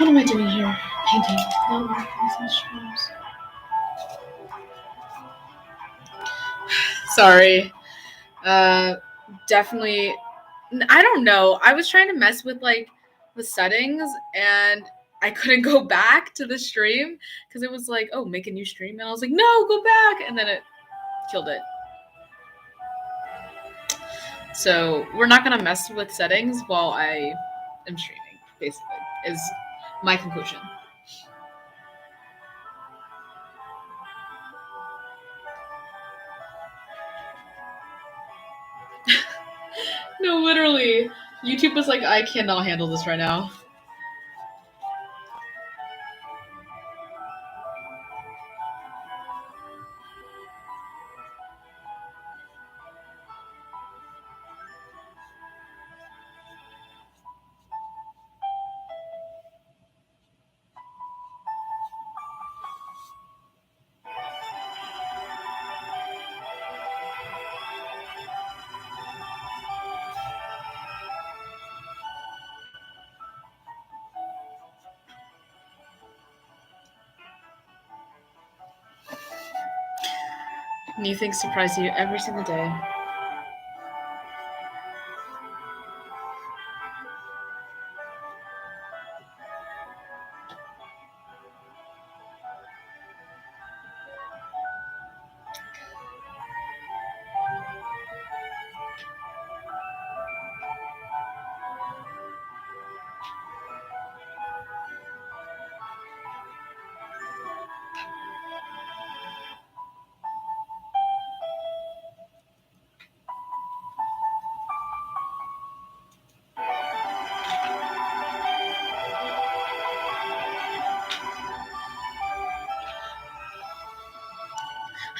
What am I doing here? Painting. No, mushrooms. Sorry. Definitely. I don't know. I was trying to mess with like the settings and I couldn't go back to the stream because it was like, oh, make a new stream. And I was like, no, go back. And then it killed it. So we're not going to mess with settings while I am streaming, basically, is my conclusion. No, literally. YouTube was like, I cannot handle this right now. New things surprise you every single day.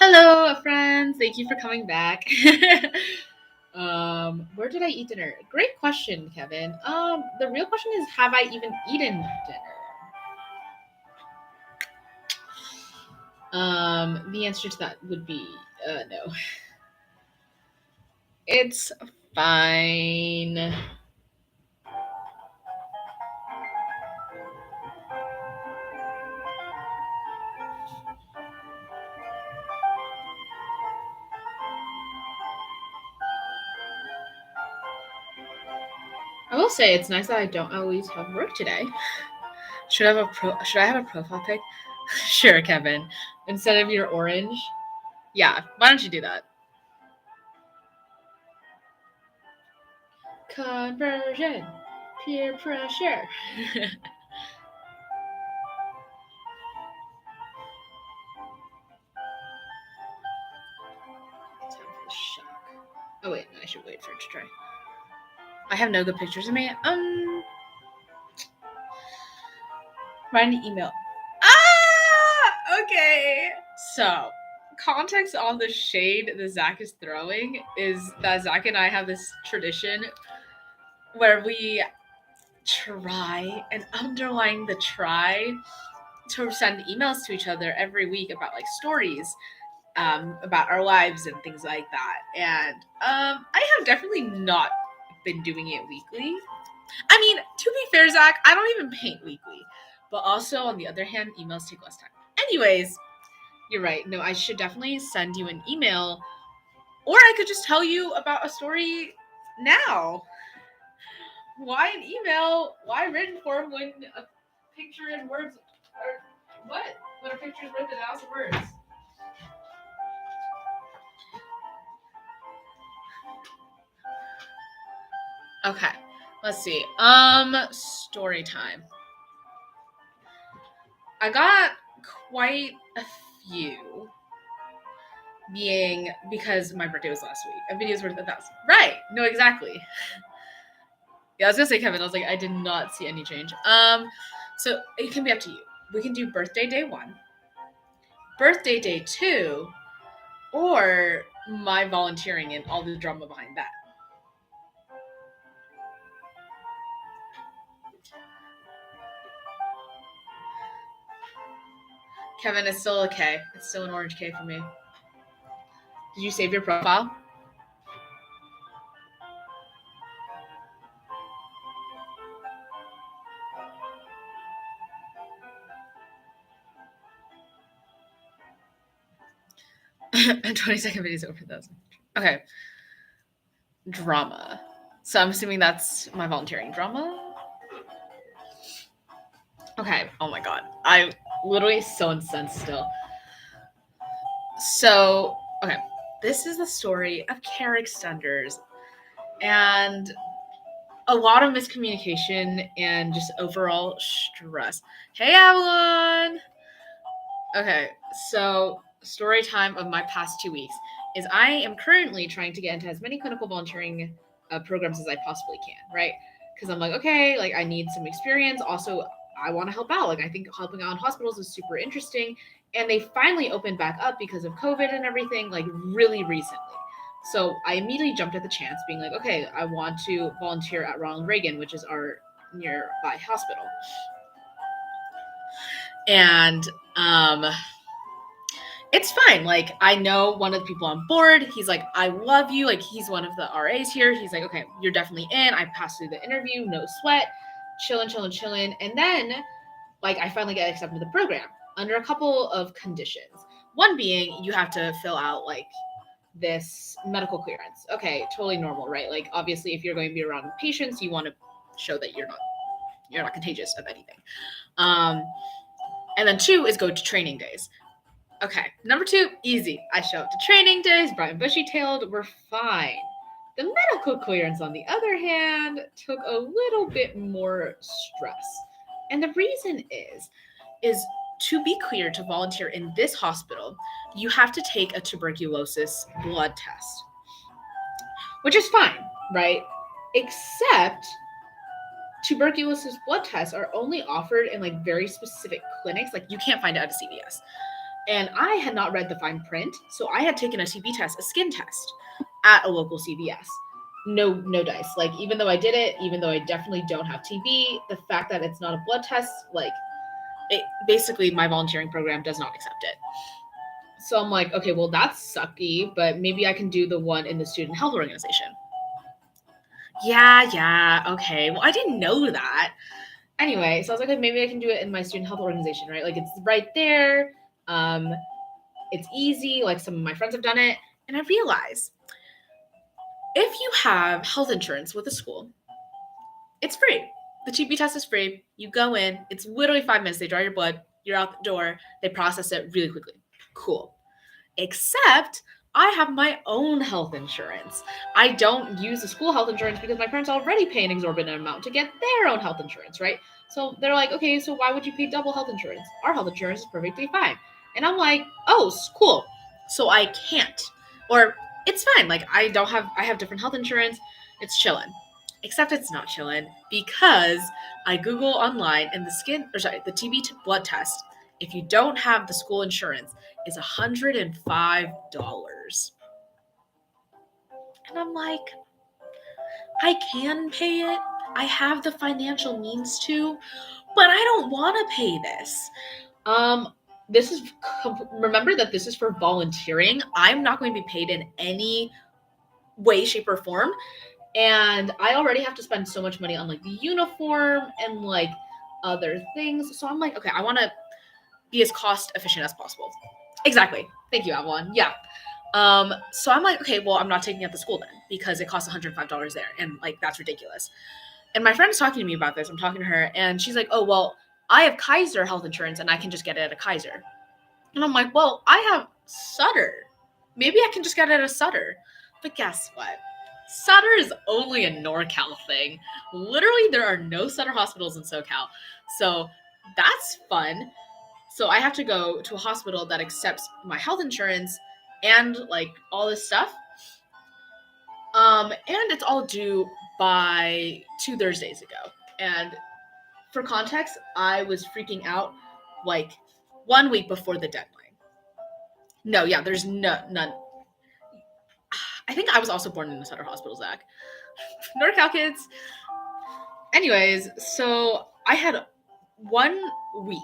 Hello, friends. Thank you for coming back. Where did I eat dinner? Great question, Kevin. The real question is, have I even eaten dinner? The answer to that would be no. It's fine. I will say it's nice that I don't always have work today. Should I have a profile pic? Sure, Kevin. Instead of your orange. Yeah, why don't you do that? Conversion. Peer pressure. Oh wait, no, I should wait for it to dry. I have no good pictures of me. Write an email. Okay. So, context on the shade that Zach is throwing is that Zach and I have this tradition where we try and underline the try to send emails to each other every week about like stories about our lives and things like that. And I have definitely not been doing it weekly. I mean, to be fair, Zach, I don't even paint weekly. But also, on the other hand, emails take less time. Anyways, you're right. No, I should definitely send you an email. Or I could just tell you about a story now. Why an email? Why written form when a picture and words are what? When a picture is worth 1,000 words. Okay, let's see. Story time. I got quite a few, being because my birthday was last week. A video's worth 1,000. Right? No, exactly. Yeah, I was gonna say, Kevin. I was like, I did not see any change. So it can be up to you. We can do birthday day 1, birthday day 2, or my volunteering and all the drama behind that. Kevin, it's still a K. It's still an orange K for me. Did you save your profile? and 20-second videos over 1,000. Okay. Drama. So I'm assuming that's my volunteering drama. Okay. Oh my god. I'm literally so incensed still. So, okay. This is the story of care extenders and a lot of miscommunication and just overall stress. Hey, Avalon! Okay, so story time of my past 2 weeks is I am currently trying to get into as many clinical volunteering programs as I possibly can, right? Because I'm like, okay, like I need some experience. Also, I want to help out. Like I think helping out in hospitals is super interesting, and they finally opened back up because of COVID and everything, like really recently. So I immediately jumped at the chance, being like, okay, I want to volunteer at Ronald Reagan, which is our nearby hospital, and it's fine. Like, I know one of the people on board. He's like, I love you. Like, he's one of the RAs here. He's like, okay, you're definitely in. I passed through the interview, no sweat, chilling. And then, like, I finally get accepted to the program under a couple of conditions. One being, you have to fill out, like, this medical clearance. Okay, totally normal, right? Like, obviously, if you're going to be around patients, you want to show that you're not contagious of anything. And then 2 is go to training days. Okay, number 2, easy. I show up to training days, bright and bushy-tailed, we're fine. The medical clearance, on the other hand, took a little bit more stress. And the reason is to be clear to volunteer in this hospital, you have to take a tuberculosis blood test, which is fine, right? Except tuberculosis blood tests are only offered in like very specific clinics. Like you can't find it at a CVS. And I had not read the fine print, so I had taken a TB test, a skin test, at a local CVS. No dice. Like, even though I did it, even though I definitely don't have TB, the fact that it's not a blood test, like, it basically my volunteering program does not accept it. So I'm like, okay, well, that's sucky, but maybe I can do the one in the student health organization. Yeah, okay. Well, I didn't know that. Anyway, so I was like, okay, maybe I can do it in my student health organization, right? Like, it's right there. It's easy. Like some of my friends have done it. And I realize if you have health insurance with a school, it's free. The TB test is free. You go in, it's literally 5 minutes. They draw your blood, you're out the door, they process it really quickly. Cool. Except I have my own health insurance. I don't use the school health insurance because my parents already pay an exorbitant amount to get their own health insurance, right? So they're like, okay, so why would you pay double health insurance? Our health insurance is perfectly fine. And I'm like, oh, cool. So I can't. Or it's fine. Like I have different health insurance. It's chillin'. Except it's not chillin' because I Google online and the TB blood test, if you don't have the school insurance, is $105. And I'm like, I can pay it. I have the financial means to, but I don't want to pay this. Remember that this is for volunteering. I'm not going to be paid in any way, shape, or form. And I already have to spend so much money on like the uniform and like other things. So I'm like, okay, I want to be as cost efficient as possible. Exactly. Thank you, Avalon. Yeah. So I'm like, okay, well, I'm not taking it at the school then because it costs $105 there. And like, that's ridiculous. And my friend's talking to me about this. I'm talking to her and she's like, oh, well, I have Kaiser health insurance and I can just get it at a Kaiser. And I'm like, well, I have Sutter. Maybe I can just get it at a Sutter. But guess what? Sutter is only a NorCal thing. Literally, there are no Sutter hospitals in SoCal. So that's fun. So I have to go to a hospital that accepts my health insurance and like all this stuff. And it's all due by 2 Thursdays ago. And for context, I was freaking out like 1 week before the deadline. No, yeah, there's none. I think I was also born in the Sutter Hospital, Zach. NorCal kids. Anyways, so I had 1 week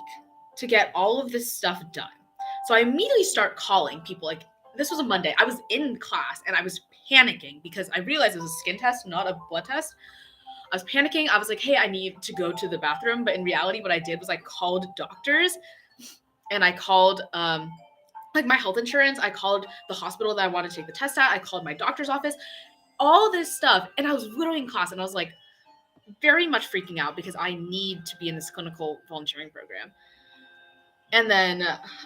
to get all of this stuff done. So I immediately start calling people. Like, this was a Monday. I was in class and I was panicking because I realized it was a skin test, not a blood test. I was panicking. I was like, hey, I need to go to the bathroom. But in reality, what I did was I called doctors and I called like my health insurance. I called the hospital that I wanted to take the test at. I called my doctor's office, all this stuff. And I was literally in class and I was like very much freaking out because I need to be in this clinical volunteering program. And then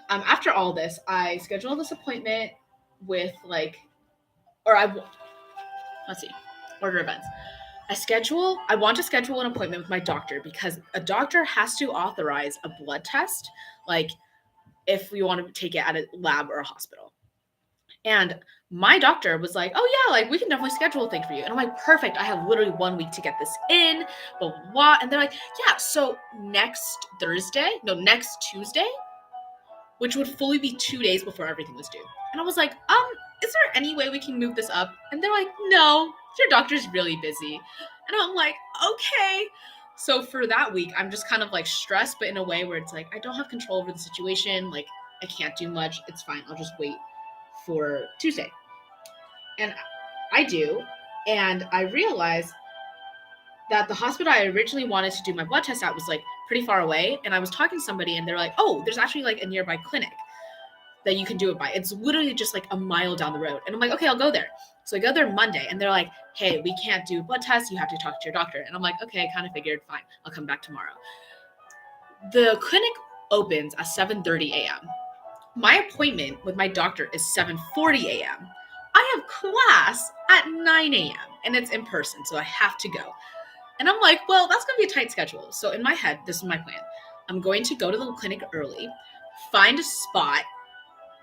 after all this, I scheduled this appointment with let's see, order events. I want to schedule an appointment with my doctor because a doctor has to authorize a blood test, like if we want to take it at a lab or a hospital. And my doctor was like, oh yeah, like we can definitely schedule a thing for you. And I'm like, perfect. I have literally 1 week to get this in, blah, blah, blah. And they're like, yeah, so next Tuesday, which would fully be 2 days before everything was due. And I was like, is there any way we can move this up? And they're like, no, your doctor's really busy. And I'm like, okay. So for that week, I'm just kind of like stressed, but in a way where it's like, I don't have control over the situation. Like I can't do much. It's fine. I'll just wait for Tuesday. And I do. And I realized that the hospital I originally wanted to do my blood test at was like pretty far away. And I was talking to somebody and they're like, oh, there's actually like a nearby clinic that you can do it by. It's literally just like a mile down the road. And I'm like, okay, I'll go there. So I go there Monday and they're like, hey, we can't do blood tests. You have to talk to your doctor. And I'm like, okay, I kind of figured, fine, I'll come back tomorrow. The clinic opens at 7:30 a.m. My appointment with my doctor is 7:40 a.m. I have class at 9 a.m. and it's in person, so I have to go. And I'm like, well, that's going to be a tight schedule. So in my head, this is my plan. I'm going to go to the clinic early, find a spot,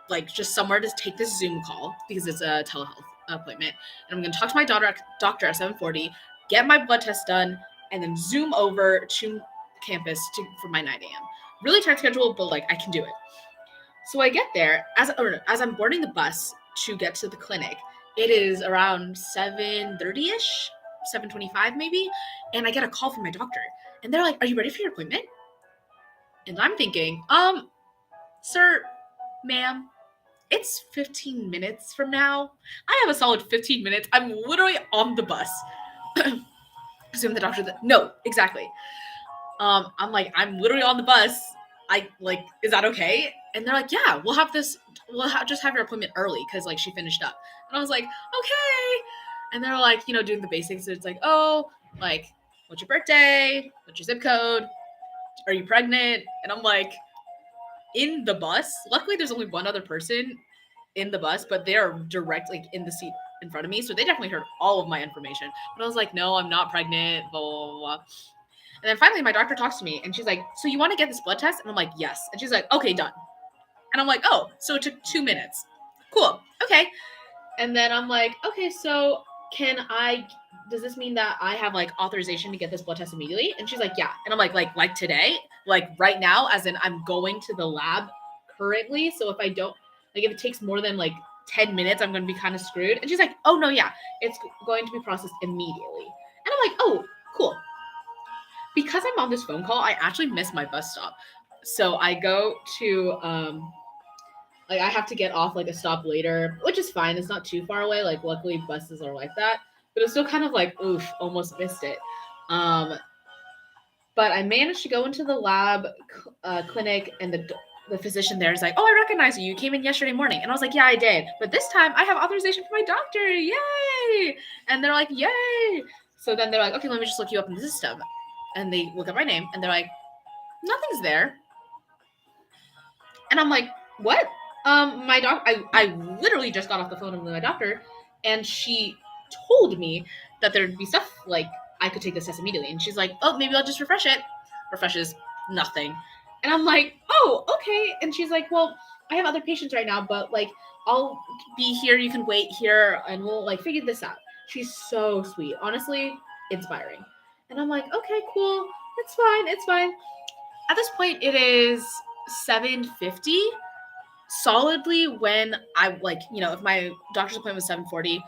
like just somewhere to take this Zoom call because it's a telehealth appointment. And I'm going to talk to my doctor at 7:40, get my blood test done, and then Zoom over to campus for my 9 a.m. Really tight schedule, but like I can do it. So I get there as I'm boarding the bus to get to the clinic. It is around 7:30ish, 7:25 maybe, and I get a call from my doctor. And they're like, "Are you ready for your appointment?" And I'm thinking, sir, ma'am, it's 15 minutes from now. I have a solid 15 minutes. I'm literally on the bus. Assume the doctor no, exactly. I'm like, I'm literally on the bus. Is that okay? And they're like, yeah, just have your appointment early because like she finished up. And I was like, okay. And they're like, doing the basics. So it's like, oh, like, what's your birthday? What's your zip code? Are you pregnant? And I'm like, in the bus. Luckily, there's only one other person in the bus, but they are directly in the seat in front of me. So they definitely heard all of my information. But I was like, no, I'm not pregnant, blah, blah, blah. And then finally, my doctor talks to me and she's like, so you want to get this blood test? And I'm like, yes. And she's like, okay, done. And I'm like, oh, so it took 2 minutes. Cool. Okay. And then I'm like, okay, so does this mean that I have like authorization to get this blood test immediately? And she's like, yeah. And I'm like today, like right now, as in I'm going to the lab currently. So if it takes more than like 10 minutes, I'm going to be kind of screwed. And she's like, oh no, yeah, it's going to be processed immediately. And I'm like, oh, cool. Because I'm on this phone call, I actually missed my bus stop. So I go to, I have to get off like a stop later, which is fine. It's not too far away. Like luckily buses are like that, but it's still kind of like, oof, almost missed it. But I managed to go into the lab clinic and the physician there is like, oh, I recognize you. You came in yesterday morning. And I was like, yeah, I did. But this time I have authorization from my doctor. Yay. And they're like, yay. So then they're like, okay, let me just look you up in the system. And they look up my name and they're like, nothing's there. And I'm like, what? I literally just got off the phone with my doctor and she told me that there'd be stuff like I could take this test immediately. And she's like, oh, maybe I'll just refresh it. Refreshes, nothing. And I'm like, oh, okay. And she's like, well, I have other patients right now, but like, I'll be here. You can wait here and we'll like figure this out. She's so sweet. Honestly, inspiring. And I'm like, okay, cool. It's fine. At this point, it is 7:50. Solidly when I if my doctor's appointment was 7:40,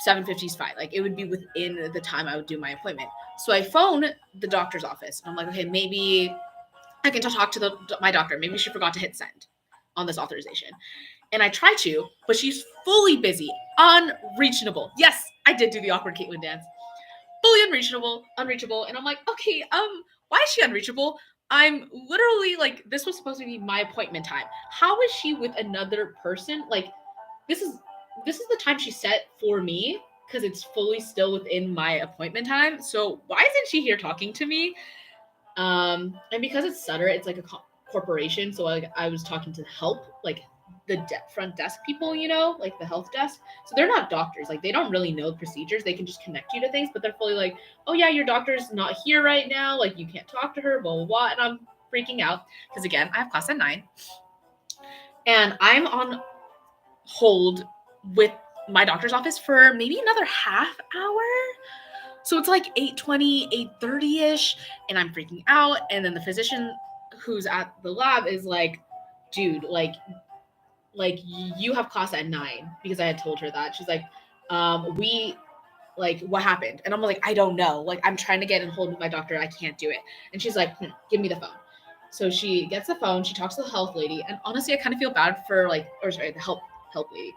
7:50 is fine. Like it would be within the time I would do my appointment. So I phone the doctor's office and I'm like, okay, maybe I can talk to my doctor. Maybe she forgot to hit send on this authorization. And I try to, but she's fully busy, unreachable. Yes, I did do the awkward Caitlyn dance. Fully unreachable. And I'm like, okay, why is she unreachable? I'm literally like, this was supposed to be my appointment time. How is she with another person? Like, this is the time she set for me because it's fully still within my appointment time. So why isn't she here talking to me? And because it's Sutter, it's like a corporation. So I was talking to help, like the front desk people, like the health desk. So they're not doctors. Like they don't really know procedures. They can just connect you to things, but they're fully like, oh yeah, your doctor's not here right now. Like you can't talk to her, blah, blah, blah. And I'm freaking out because again, I have class at 9 and I'm on hold with my doctor's office for maybe another half hour. So it's like 8:20, 8:30-ish, and I'm freaking out. And then the physician who's at the lab is like, dude, like you have class at 9, because I had told her that. She's like, what happened? And I'm like, I don't know. Like, I'm trying to get in hold with my doctor. I can't do it. And she's like, give me the phone. So she gets the phone. She talks to the health lady. And honestly, I kind of feel bad for the help lady.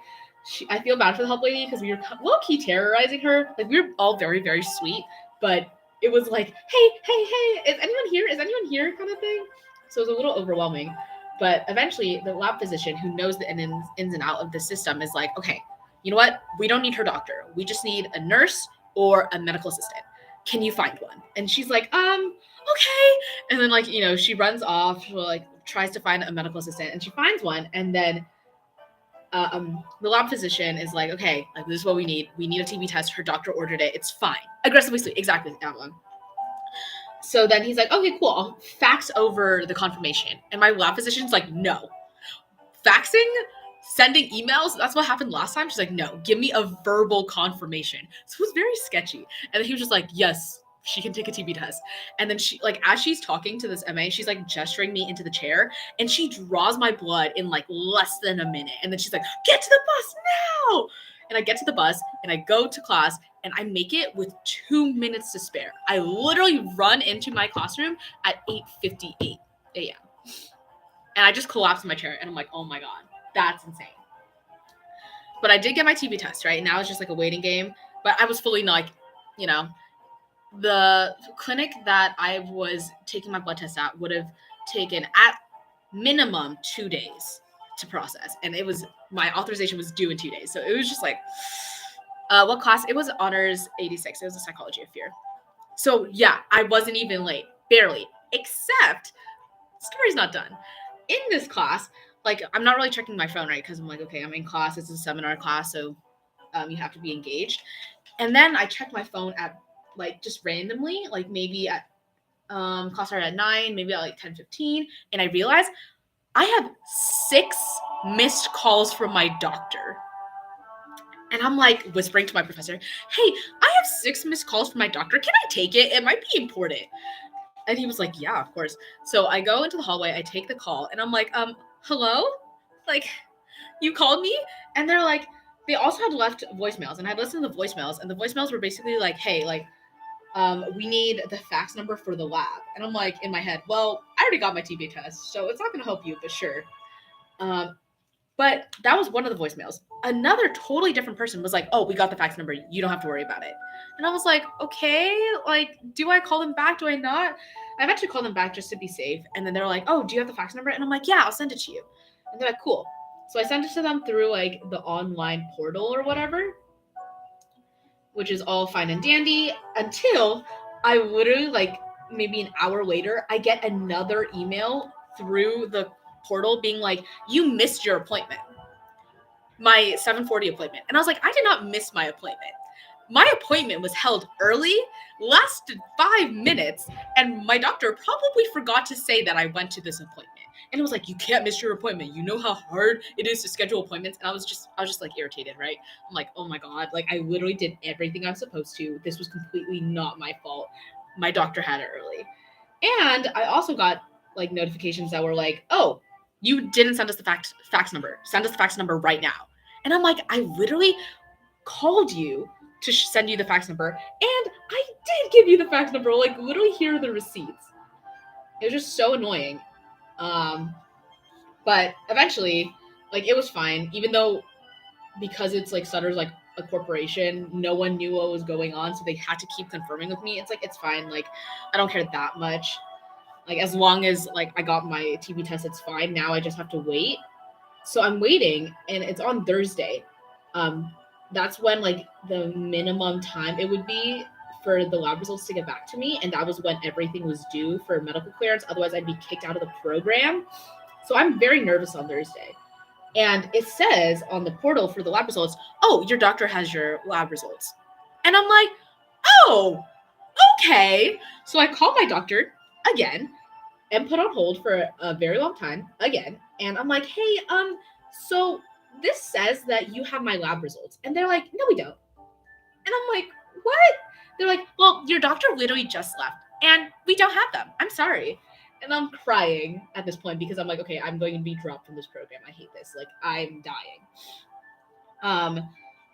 I feel bad for the help lady because we were low-key terrorizing her. Like, we were all very, very sweet. But it was like, hey, is anyone here? Is anyone here kind of thing? So it was a little overwhelming. But eventually, the lab physician who knows the ins and outs of the system is like, okay, you know what? We don't need her doctor. We just need a nurse or a medical assistant. Can you find one? And she's like, okay. And then she runs off, tries to find a medical assistant, and she finds one. And then the lab physician is like, okay, like this is what we need. We need a TB test. Her doctor ordered it. It's fine. Aggressively sweet. Exactly that one. So then he's like, okay, cool. I'll fax over the confirmation. And my lab physician's like, no. Faxing? Sending emails? That's what happened last time. She's like, no, give me a verbal confirmation. So it was very sketchy. And then he was just like, yes, she can take a TB test. And then she, as she's talking to this MA, she's gesturing me into the chair, and she draws my blood in less than a minute. And then she's like, get to the bus now. And I get to the bus and I go to class and I make it with 2 minutes to spare. I literally run into my classroom at 8:58 a.m. And I just collapsed in my chair and I'm like, oh my God, that's insane. But I did get my TB test, right? Now it's just a waiting game. But I was fully the clinic that I was taking my blood test at would have taken at minimum 2 days to process. And my authorization was due in 2 days. So it was just what class? It was honors 86. It was a psychology of fear. So yeah, I wasn't even late, barely, except story's not done. In this class, I'm not really checking my phone, right? Because I'm like, okay, I'm in class. It's a seminar class. So you have to be engaged. And then I checked my phone at just randomly, maybe at class started at 9, maybe at 10:15, and I realized I have 6 missed calls from my doctor. And I'm whispering to my professor, hey, I have 6 missed calls from my doctor. Can I take it? It might be important. And he was like, yeah, of course. So I go into the hallway, I take the call, and I'm like, hello? You called me? And they're like, they also had left voicemails, and I listened to the voicemails, and the voicemails were basically hey, we need the fax number for the lab. And I'm in my head, well, I already got my TB test, so it's not going to help you, but sure. But that was one of the voicemails. Another totally different person was like, oh, we got the fax number. You don't have to worry about it. And I was like, okay, do I call them back? Do I not? I eventually called them back just to be safe. And then they're like, oh, do you have the fax number? And I'm like, yeah, I'll send it to you. And they're like, cool. So I sent it to them through the online portal or whatever, which is all fine and dandy until I literally maybe an hour later, I get another email through the portal being you missed your appointment, my 7:40 appointment. And I was like, I did not miss my appointment. My appointment was held early, lasted 5 minutes, and my doctor probably forgot to say that I went to this appointment. And it was you can't miss your appointment. You know how hard it is to schedule appointments. And I was just irritated, right? I'm like, oh my God, I literally did everything I was supposed to. This was completely not my fault. My doctor had it early. And I also got notifications that were oh, you didn't send us the fax number. Send us the fax number right now. And I'm I literally called you to send you the fax number, and I did give you the fax number. Literally, here are the receipts. It was just so annoying. But eventually, it was fine, even though because it's Sutter's a corporation, no one knew what was going on, so they had to keep confirming with me. It's it's fine. I don't care that much. Like as long as like I got my TB test, it's fine. Now I just have to wait. So I'm waiting, and it's on Thursday. Um, that's when like the minimum time it would be for the lab results to get back to me, and that was when everything was due for medical clearance. Otherwise, I'd be kicked out of the program. So I'm very nervous on Thursday. And it says on the portal for the lab results, oh, your doctor has your lab results. And I'm like, oh, okay. So I call my doctor again and put on hold for a very long time again. And I'm like, hey, so this says that you have my lab results. And they're like, no, we don't. And I'm like, what? They're like, well, your doctor literally just left and we don't have them. I'm sorry. And I'm crying at this point because I'm like, okay, I'm going to be dropped from this program. I hate this. Like, I'm dying.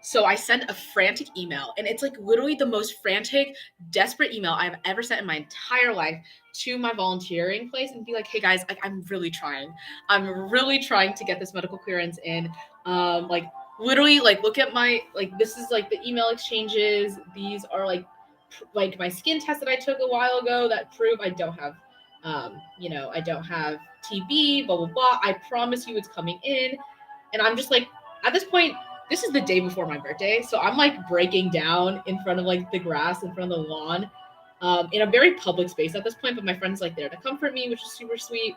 So I sent a frantic email, and it's like literally the most frantic, desperate email I've ever sent in my entire life to my volunteering place and be like, hey guys, like I'm really trying. I'm really trying to get this medical clearance in. Like literally like look at my like this is like the email exchanges. These are like my skin test that I took a while ago that prove I don't have I don't have TB, blah blah blah. I promise you it's coming in. And I'm just like at this point, this is the day before my birthday, so I'm like breaking down in front of like the grass in front of the lawn, in a very public space at this point. But my friend's like there to comfort me, which is super sweet.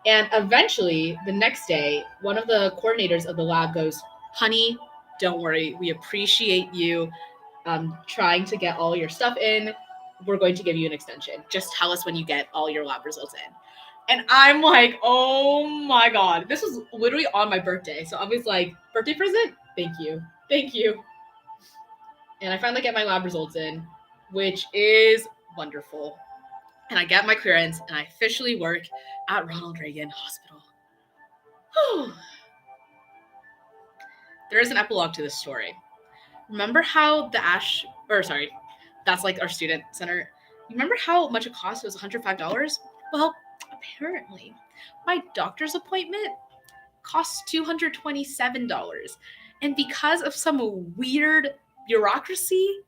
And eventually, the next day, one of the coordinators of the lab goes, "Honey, don't worry. We appreciate you trying to get all your stuff in. We're going to give you an extension. Just tell us when you get all your lab results in." And I'm like, oh my God. This was literally on my birthday. So I was like, birthday present? Thank you. Thank you. And I finally get my lab results in, which is wonderful. And I get my clearance, and I officially work at Ronald Reagan Hospital. There is an epilogue to this story. Remember how that's like our student center. You remember how much it cost? It was $105? Well, apparently, my doctor's appointment costs $227. And because of some weird bureaucracy,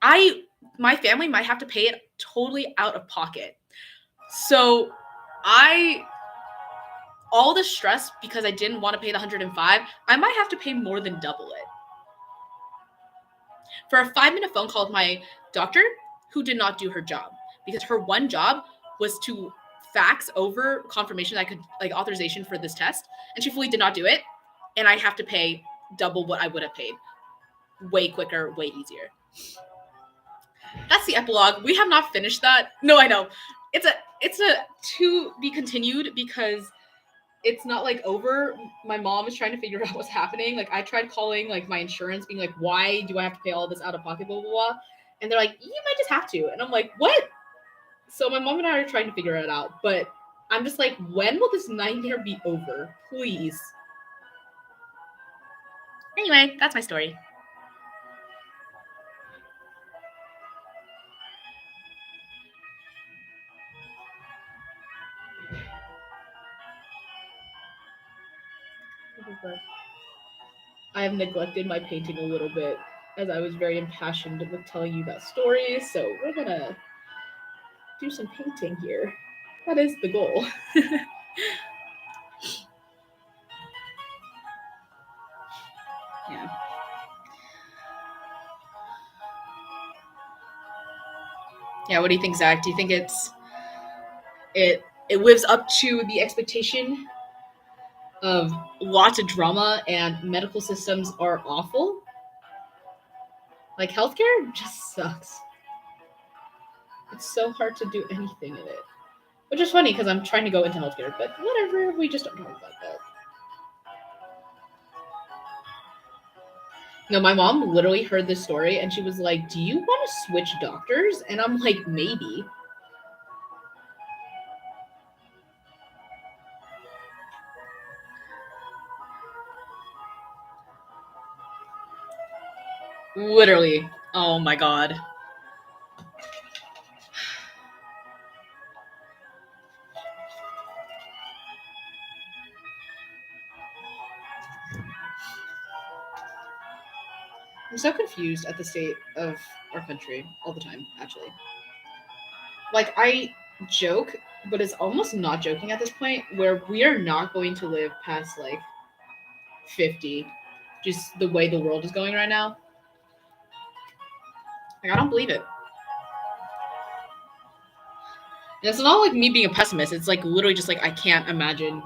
my family might have to pay it totally out of pocket. So all the stress because I didn't want to pay the 105, I might have to pay more than double it. For a 5-minute phone call with my doctor, who did not do her job, because her one job was to fax over confirmation that I could like authorization for this test, and she fully did not do it, and I have to pay double what I would have paid. Way quicker, way easier. That's the epilogue. We have not finished that. No, I know. It's a to be continued because it's not like over. My mom is trying to figure out what's happening. Like I tried calling like my insurance, being like, why do I have to pay all this out of pocket, blah blah blah. And they're like, you might just have to. And I'm like, what? So my mom and I are trying to figure it out. But I'm just like, when will this nightmare be over? Please. Anyway, that's my story. I have neglected my painting a little bit as I was very impassioned with telling you that story. So we're gonna do some painting here. That is the goal. Yeah. Yeah, what do you think, Zach? Do you think it lives up to the expectation of lots of drama and medical systems are awful? Like healthcare just sucks. It's so hard to do anything in it. Which is funny because I'm trying to go into healthcare, but whatever, we just don't talk about that. No, my mom literally heard this story and she was like, do you want to switch doctors? And I'm like, maybe. Literally. Oh my God. I'm so confused at the state of our country all the time, actually. Like, joke, but it's almost not joking at this point, where we are not going to live past like 50, just the way the world is going right now. Like, I don't believe it. And it's not like me being a pessimist. It's like literally just like I can't imagine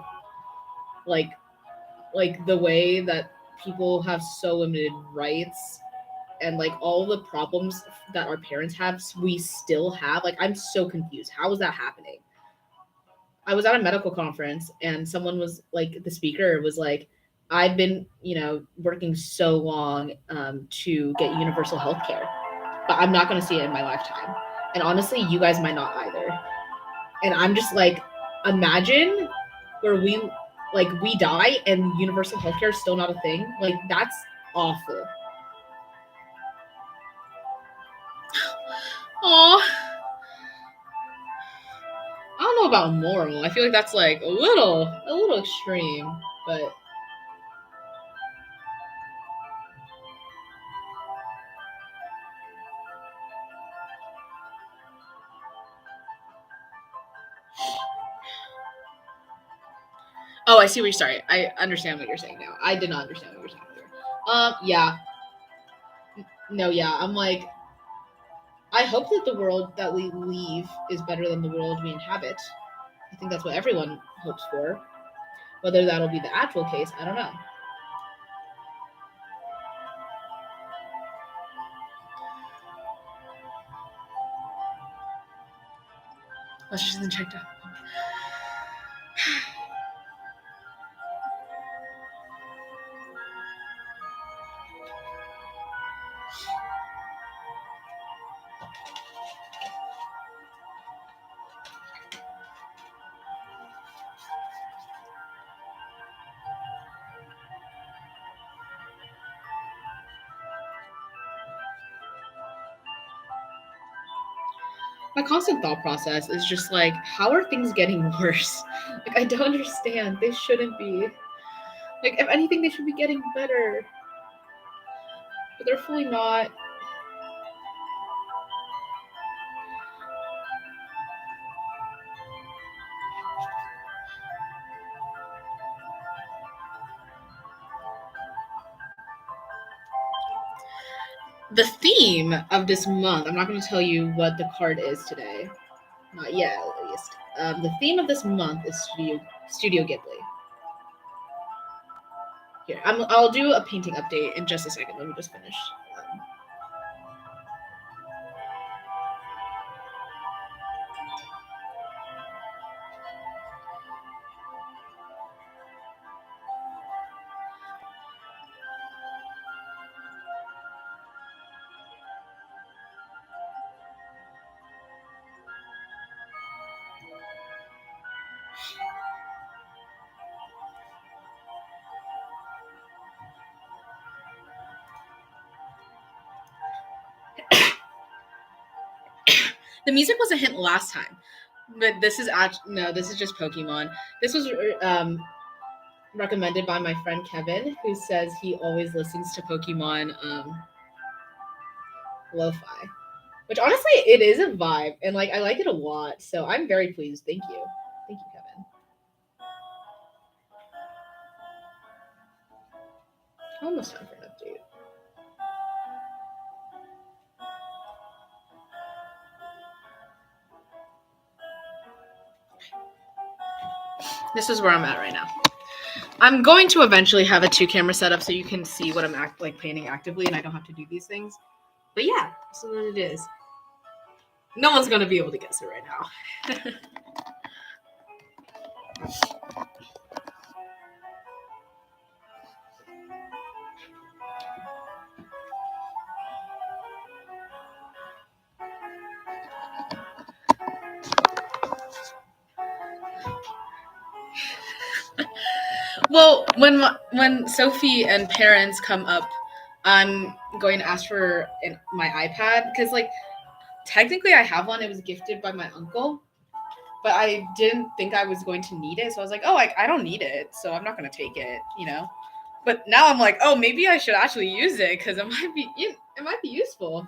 like the way that people have so limited rights and like all the problems that our parents have we still have. Like, I'm so confused. How is that happening? I was at a medical conference and someone was like, the speaker was like, I've been, working so long to get universal health care, but I'm not going to see it in my lifetime. And honestly, you guys might not either. And I'm just like, imagine where we die and universal healthcare is still not a thing. Like, that's awful. Oh, I don't know about moral. I feel like that's like a little extreme, but oh, I see what you're sorry. I understand what you're saying now. I did not understand what you're saying before. Yeah, no, yeah. I'm like, I hope that the world that we leave is better than the world we inhabit. I think that's what everyone hopes for. Whether that'll be the actual case, I don't know. Let's just check out. My constant thought process is just like, how are things getting worse? Like, I don't understand. They shouldn't be. Like, if anything, they should be getting better. But they're fully not. The theme of this month, I'm not going to tell you what the card is today. Not yet, at least. The theme of this month is Studio Ghibli. Here, I'll do a painting update in just a second. Let me just finish. The music was a hint last time, but this is no. This is just Pokemon. This was recommended by my friend Kevin, who says he always listens to Pokemon lo-fi, which honestly it is a vibe, and like I like it a lot. So I'm very pleased. Thank you, Kevin. Almost time for an update. This is where I'm at right now. I'm going to eventually have a 2-camera setup so you can see what I'm painting actively, and I don't have to do these things. But yeah, this is what it is. No one's gonna be able to guess it right now. Well, when Sophie and parents come up, I'm going to ask for my iPad because, like, technically I have one. It was gifted by my uncle, but I didn't think I was going to need it, so I was like, oh, I don't need it, so I'm not going to take it, But now I'm like, oh, maybe I should actually use it because it might be useful.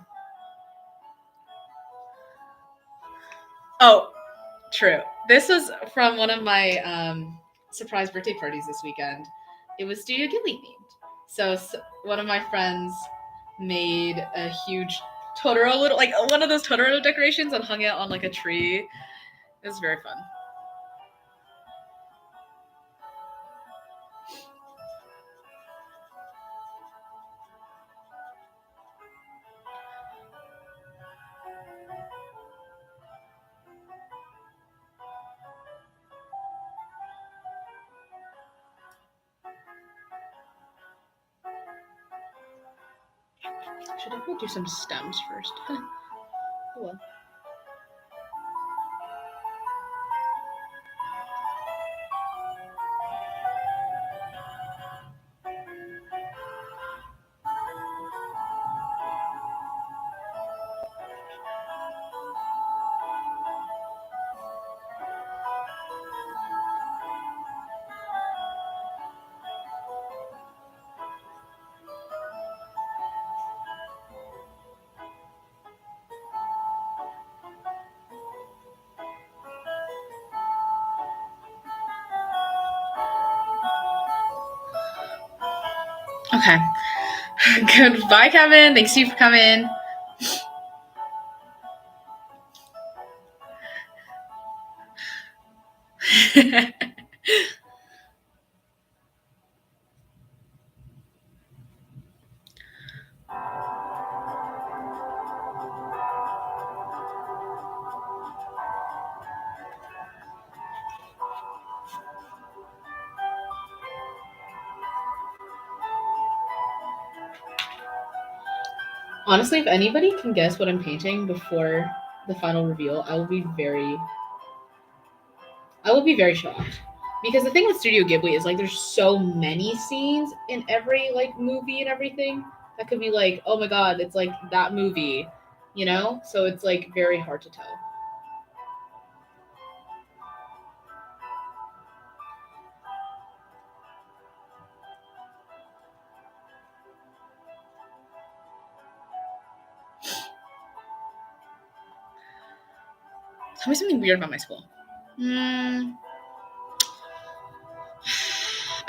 Oh, True. This was from one of my surprise birthday parties this weekend. It was Studio Ghibli themed. So one of my friends made a huge Totoro, little like one of those Totoro decorations, and hung it on like a tree. It was very fun. Should definitely do some stems first. Oh well. Okay. Goodbye, Kevin. Thanks you for coming. Honestly, if anybody can guess what I'm painting before the final reveal, I will be very shocked. Because the thing with Studio Ghibli is like there's so many scenes in every like movie and everything that could be like, oh my god, it's like that movie, you know? So it's like very hard to tell. Tell me something weird about my school. I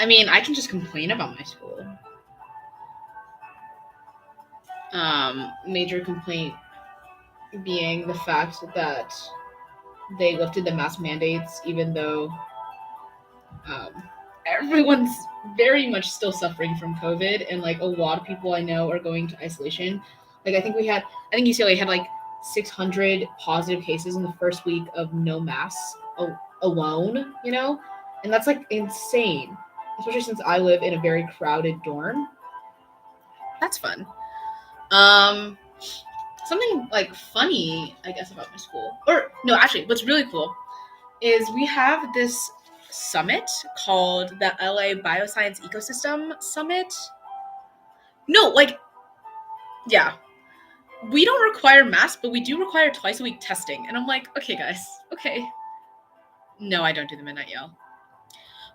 mean, I can just complain about my school. Major complaint being the fact that they lifted the mask mandates, even though um, everyone's very much still suffering from COVID, and like a lot of people I know are going to isolation. Like I think UCLA had like 600 positive cases in the first week of no masks alone, you know, and that's like insane, especially since I live in a very crowded dorm. That's fun. Um, Something like funny, I guess, about my school, or no, actually, what's really cool is we have this summit called the LA Bioscience Ecosystem Summit. No, like, yeah, we don't require masks, but we do require twice a week testing. And I'm like, okay, guys, okay. No, I don't do the midnight yell.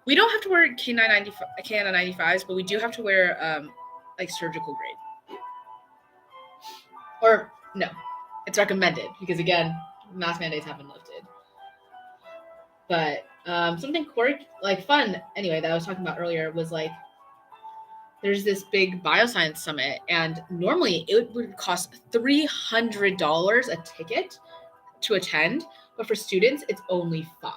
We don't have to wear KN95s, but we do have to wear like surgical grade. Or no, it's recommended because again, mask mandates have been lifted. But something quirky, like fun, anyway, that I was talking about earlier was like there's this big bioscience summit, and normally it would cost $300 a ticket to attend, but for students, it's only $5.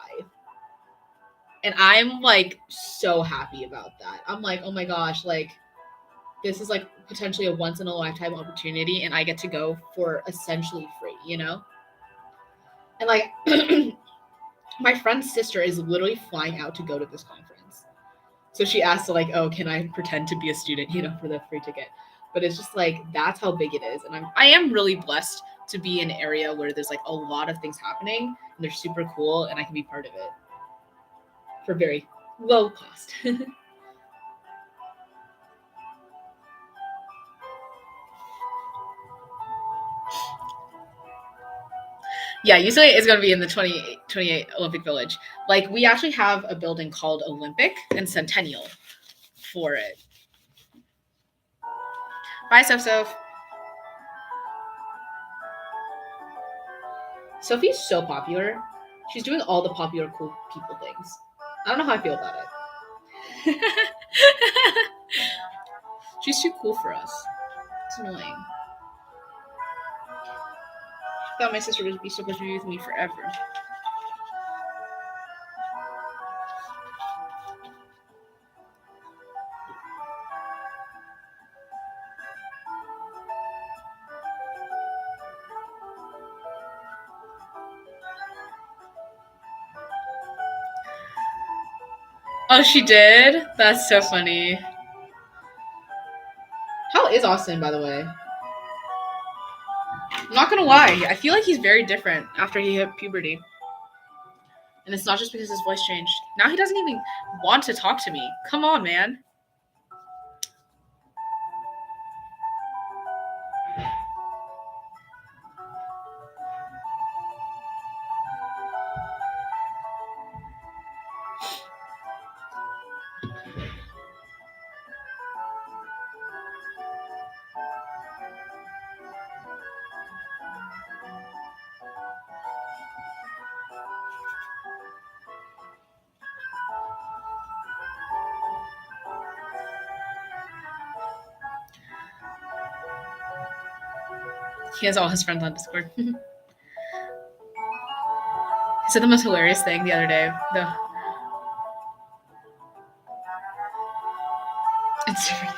And I'm like so happy about that. I'm like, oh my gosh, like this is like potentially a once in a lifetime opportunity, and I get to go for essentially free, you know? And like, my friend's sister is literally flying out to go to this conference. So she asked, like, oh, can I pretend to be a student, you know, for the free ticket? But it's just like that's how big it is, and I am really blessed to be in an area where there's like a lot of things happening, and they're super cool, and I can be part of it for very low cost. Yeah, usually it's going to be in the 2028 Olympic Village. Like we actually have a building called Olympic and Centennial for it. Bye, Soph. Sophie's so popular. She's doing all the popular cool people things. I don't know how I feel about it. She's too cool for us. It's annoying. I thought my sister would be supposed to be with me forever. Oh, she did? That's so funny. How is Austin, by the way? I'm not gonna lie, I feel like he's very different after he hit puberty. And it's not just because his voice changed. Now he doesn't even want to talk to me. Come on, man. He has all his friends on Discord. He said the most hilarious thing the other day. It's different.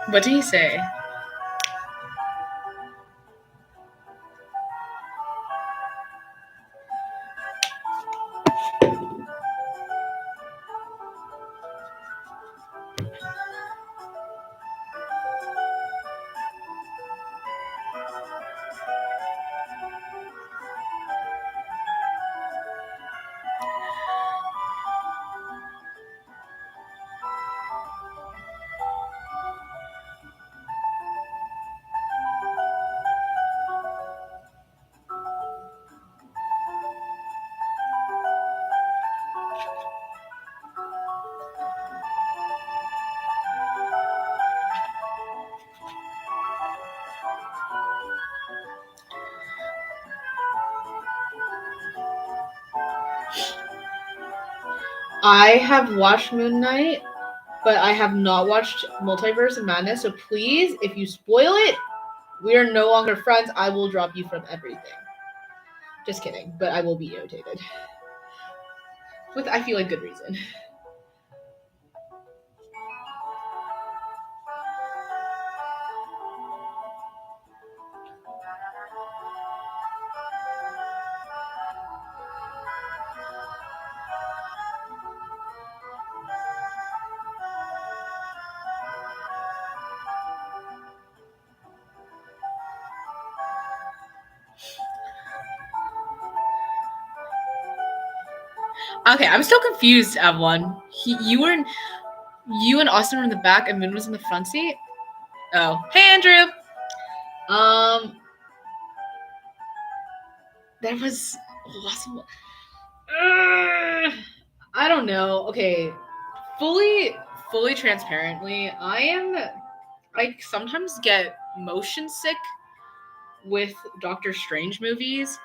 What did he say? I have watched Moon Knight, but I have not watched Multiverse of Madness. So please, if you spoil it, we are no longer friends. I will drop you from everything. Just kidding, but I will be irritated. With, I feel like, good reason. Okay, I'm still confused, Evelyn. You and Austin were in the back and Moon was in the front seat? Oh. Hey, Andrew! There was awesome. I don't know. Okay. Fully transparently, I sometimes get motion sick with Doctor Strange movies.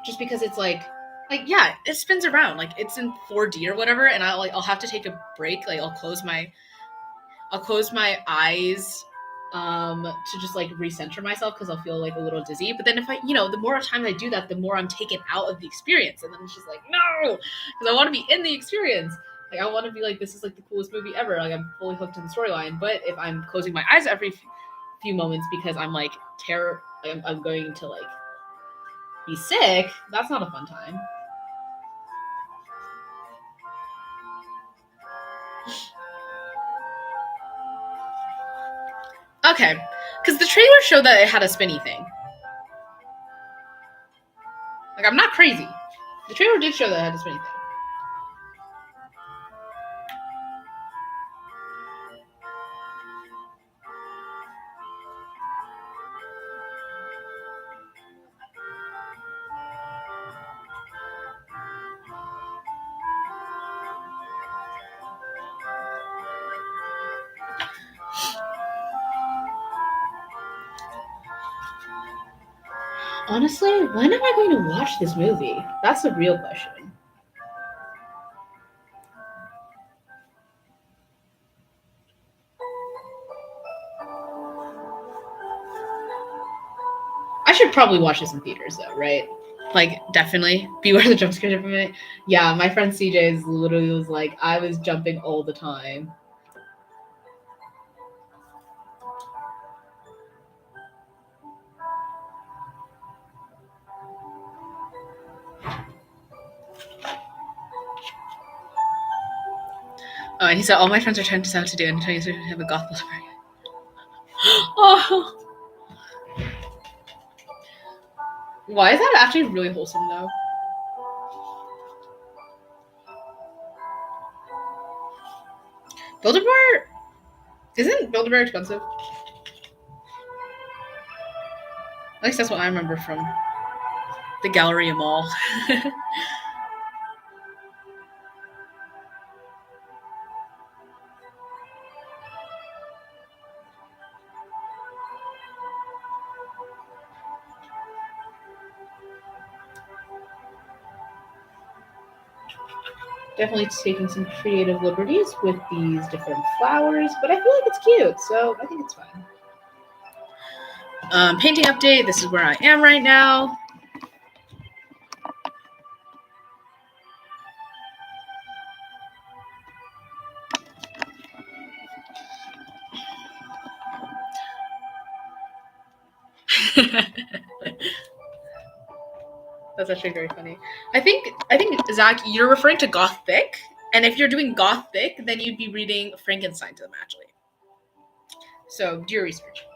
Just because it's like yeah, it spins around, like it's in 4D or whatever, and I'll have to take a break. Like I'll close my eyes to just like recenter myself because I'll feel like a little dizzy. But then if I, the more times I do that, the more I'm taken out of the experience, and then it's just like no, because I want to be in the experience. Like I want to be like, this is like the coolest movie ever. Like I'm fully hooked in the storyline. But if I'm closing my eyes every few moments because I'm like I'm going to like be sick, that's not a fun time. Okay, because the trailer showed that it had a spinny thing. Like, I'm not crazy. The trailer did show that it had a spinny thing. Honestly, when am I going to watch this movie? That's the real question. I should probably watch this in theaters though, right? Like definitely beware the jump scare from it. Yeah, my friend CJ is literally was like, I was jumping all the time. Oh, and he said all my friends are trying to decide what to do and trying to have a goth lover. Oh, why is that actually really wholesome though? Build-A-Bear isn't Build-A-Bear expensive? At least that's what I remember from the Galleria Mall. Definitely taking some creative liberties with these different flowers, but I feel like it's cute, so I think it's fine. Painting update. This is where I am right now. That's actually very funny. I think Zach, you're referring to Gothic, and if you're doing Gothic, then you'd be reading Frankenstein to them actually. So do your research.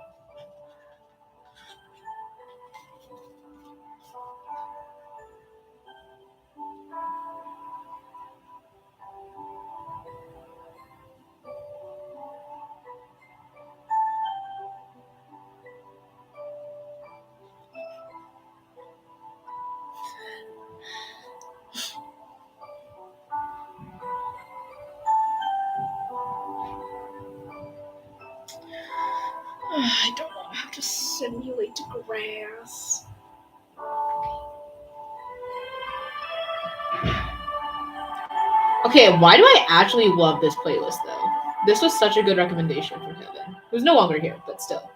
I don't know how to simulate grass. Okay, why do I actually love this playlist though? This was such a good recommendation from Kevin, who's no longer here, but still.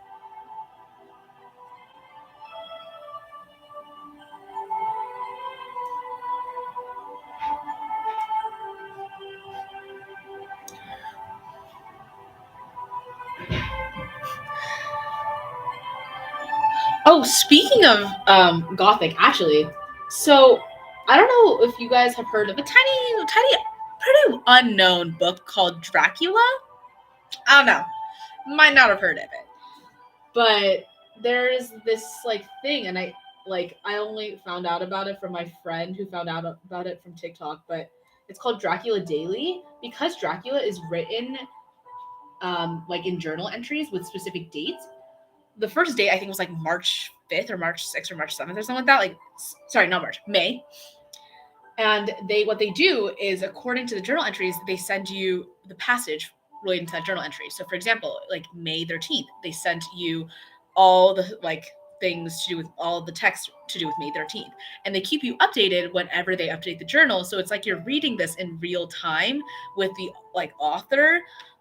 Oh, speaking of Gothic, actually, so I don't know if you guys have heard of a pretty unknown book called Dracula. I don't know, might not have heard of it, but there's this like thing, and I only found out about it from my friend who found out about it from TikTok, but it's called Dracula Daily because Dracula is written like in journal entries with specific dates. The first date I think was like March 5th or March 6th or March 7th or something like that. Like, sorry, not March, May. And what they do is according to the journal entries, they send you the passage relating to that journal entry. So for example, like May 13th, they sent you all the like things to do with all the text to do with May 13th. And they keep you updated whenever they update the journal. So it's like you're reading this in real time with the like author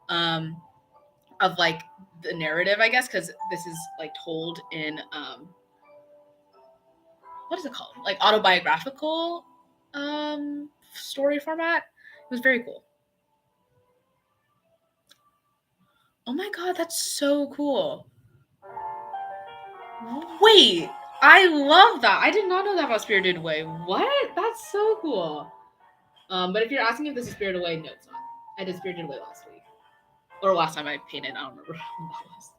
of like the narrative, I guess, because this is like told in what is it called? Like autobiographical story format. It was very cool. Oh my god, that's so cool. Wait, I love that. I did not know that about Spirited Away. What? That's so cool. But if you're asking if this is Spirited Away, no, it's not. I did Spirited Away last week. Or last time I painted, I don't remember when that was.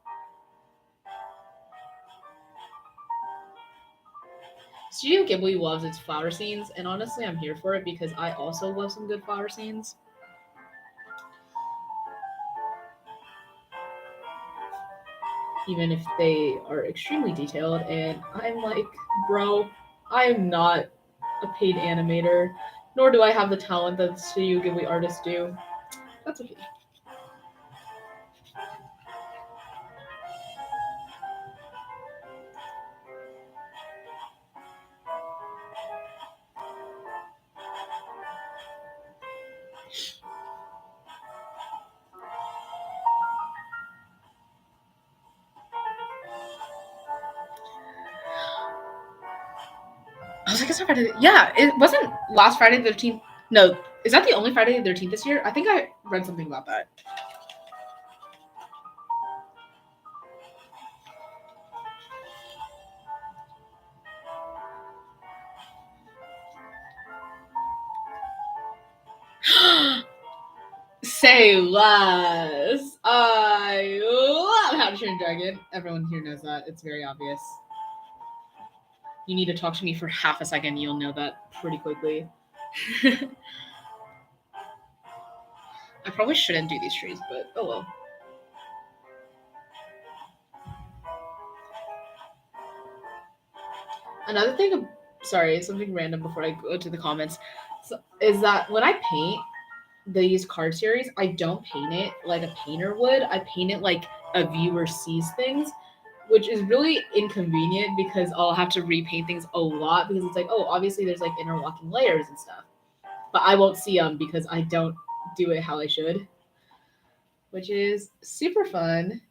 Studio Ghibli loves its flower scenes, and honestly, I'm here for it because I also love some good flower scenes. Even if they are extremely detailed, and I'm like, bro, I am not a paid animator, nor do I have the talent that Studio Ghibli artists do. That's okay. was like, it's not Friday. Yeah, it wasn't last Friday the 13th. No, is that the only Friday the 13th this year? I think I read something about that. Say less. I love How to Train Your Dragon. Everyone here knows that. It's very obvious. You need to talk to me for half a second. You'll know that pretty quickly. I probably shouldn't do these trees, but oh well. Another thing, sorry, something random before I go to the comments, is that when I paint these card series, I don't paint it like a painter would. I paint it like a viewer sees things, which is really inconvenient because I'll have to repaint things a lot because it's like, oh, obviously there's like interlocking layers and stuff, but I won't see them because I don't do it how I should, which is super fun.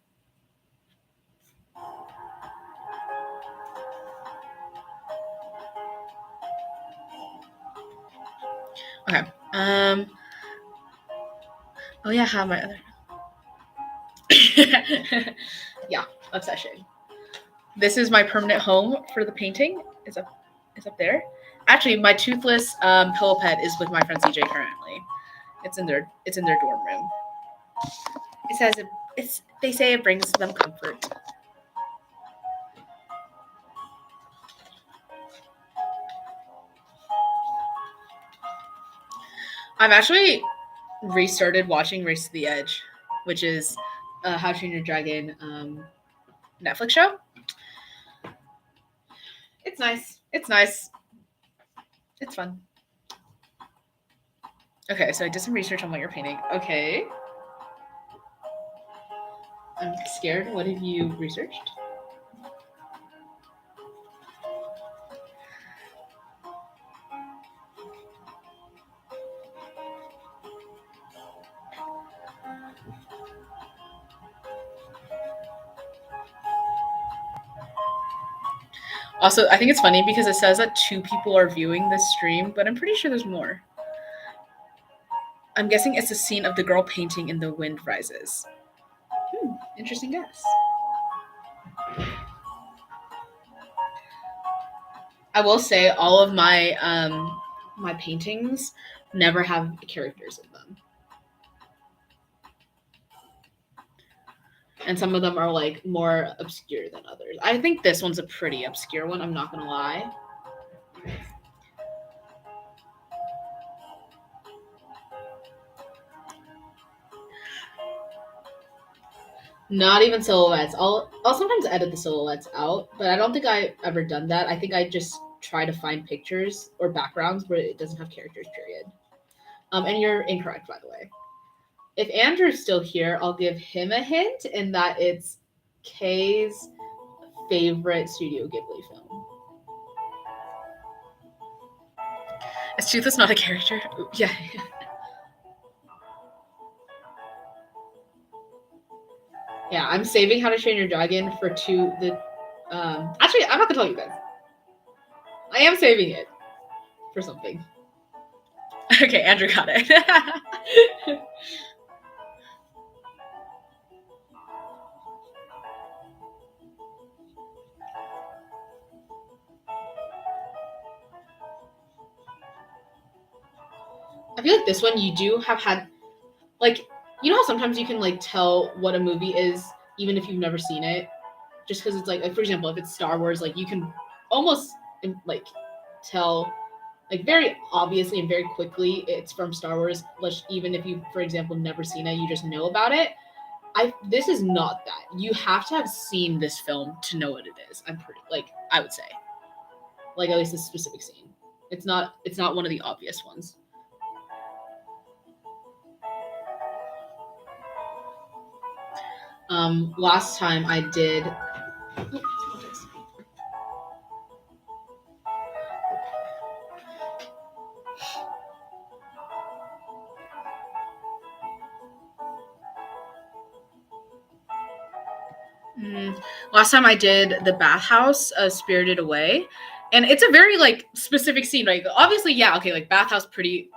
Okay. Oh yeah, I have my other. Yeah, obsession. This is my permanent home for the painting. Is up there. Actually, my toothless pillow pet is with my friend CJ currently. It's in their dorm room. It says they say it brings them comfort. I've actually restarted watching Race to the Edge, which is How to Train Your Dragon Netflix show. It's nice. It's nice. It's fun. Okay, so I did some research on what you're painting. Okay. I'm scared. What have you researched? Also, I think it's funny because it says that 2 people are viewing this stream, but I'm pretty sure there's more. I'm guessing it's the scene of the girl painting in The Wind Rises. Interesting guess. I will say all of my my paintings never have characters in them. And some of them are like more obscure than others. I think this one's a pretty obscure one, I'm not gonna lie. Not even silhouettes. I'll sometimes edit the silhouettes out, but I don't think I've ever done that. I think I just try to find pictures or backgrounds where it doesn't have characters, period. And you're incorrect, by the way. If Andrew's still here, I'll give him a hint in that it's Kay's favorite Studio Ghibli film. Is Toothless not a character? Yeah. Yeah, I'm saving How to Train Your Dragon for actually, I'm not gonna tell you guys. I am saving it for something. Okay, Andrew got it. I feel like this one you do have had, like, you know how sometimes you can like tell what a movie is even if you've never seen it, just because it's like for example, if it's Star Wars, like you can almost like tell like very obviously and very quickly it's from Star Wars, even if you, for example, never seen it, you just know about it. This is not that. You have to have seen this film to know what it is. I'm pretty like I would say, like at least this specific scene. It's not one of the obvious ones. Last time I did. Last time I did the bathhouse, Spirited Away, And it's a very like specific scene, right? Obviously, yeah, okay, like bathhouse, pretty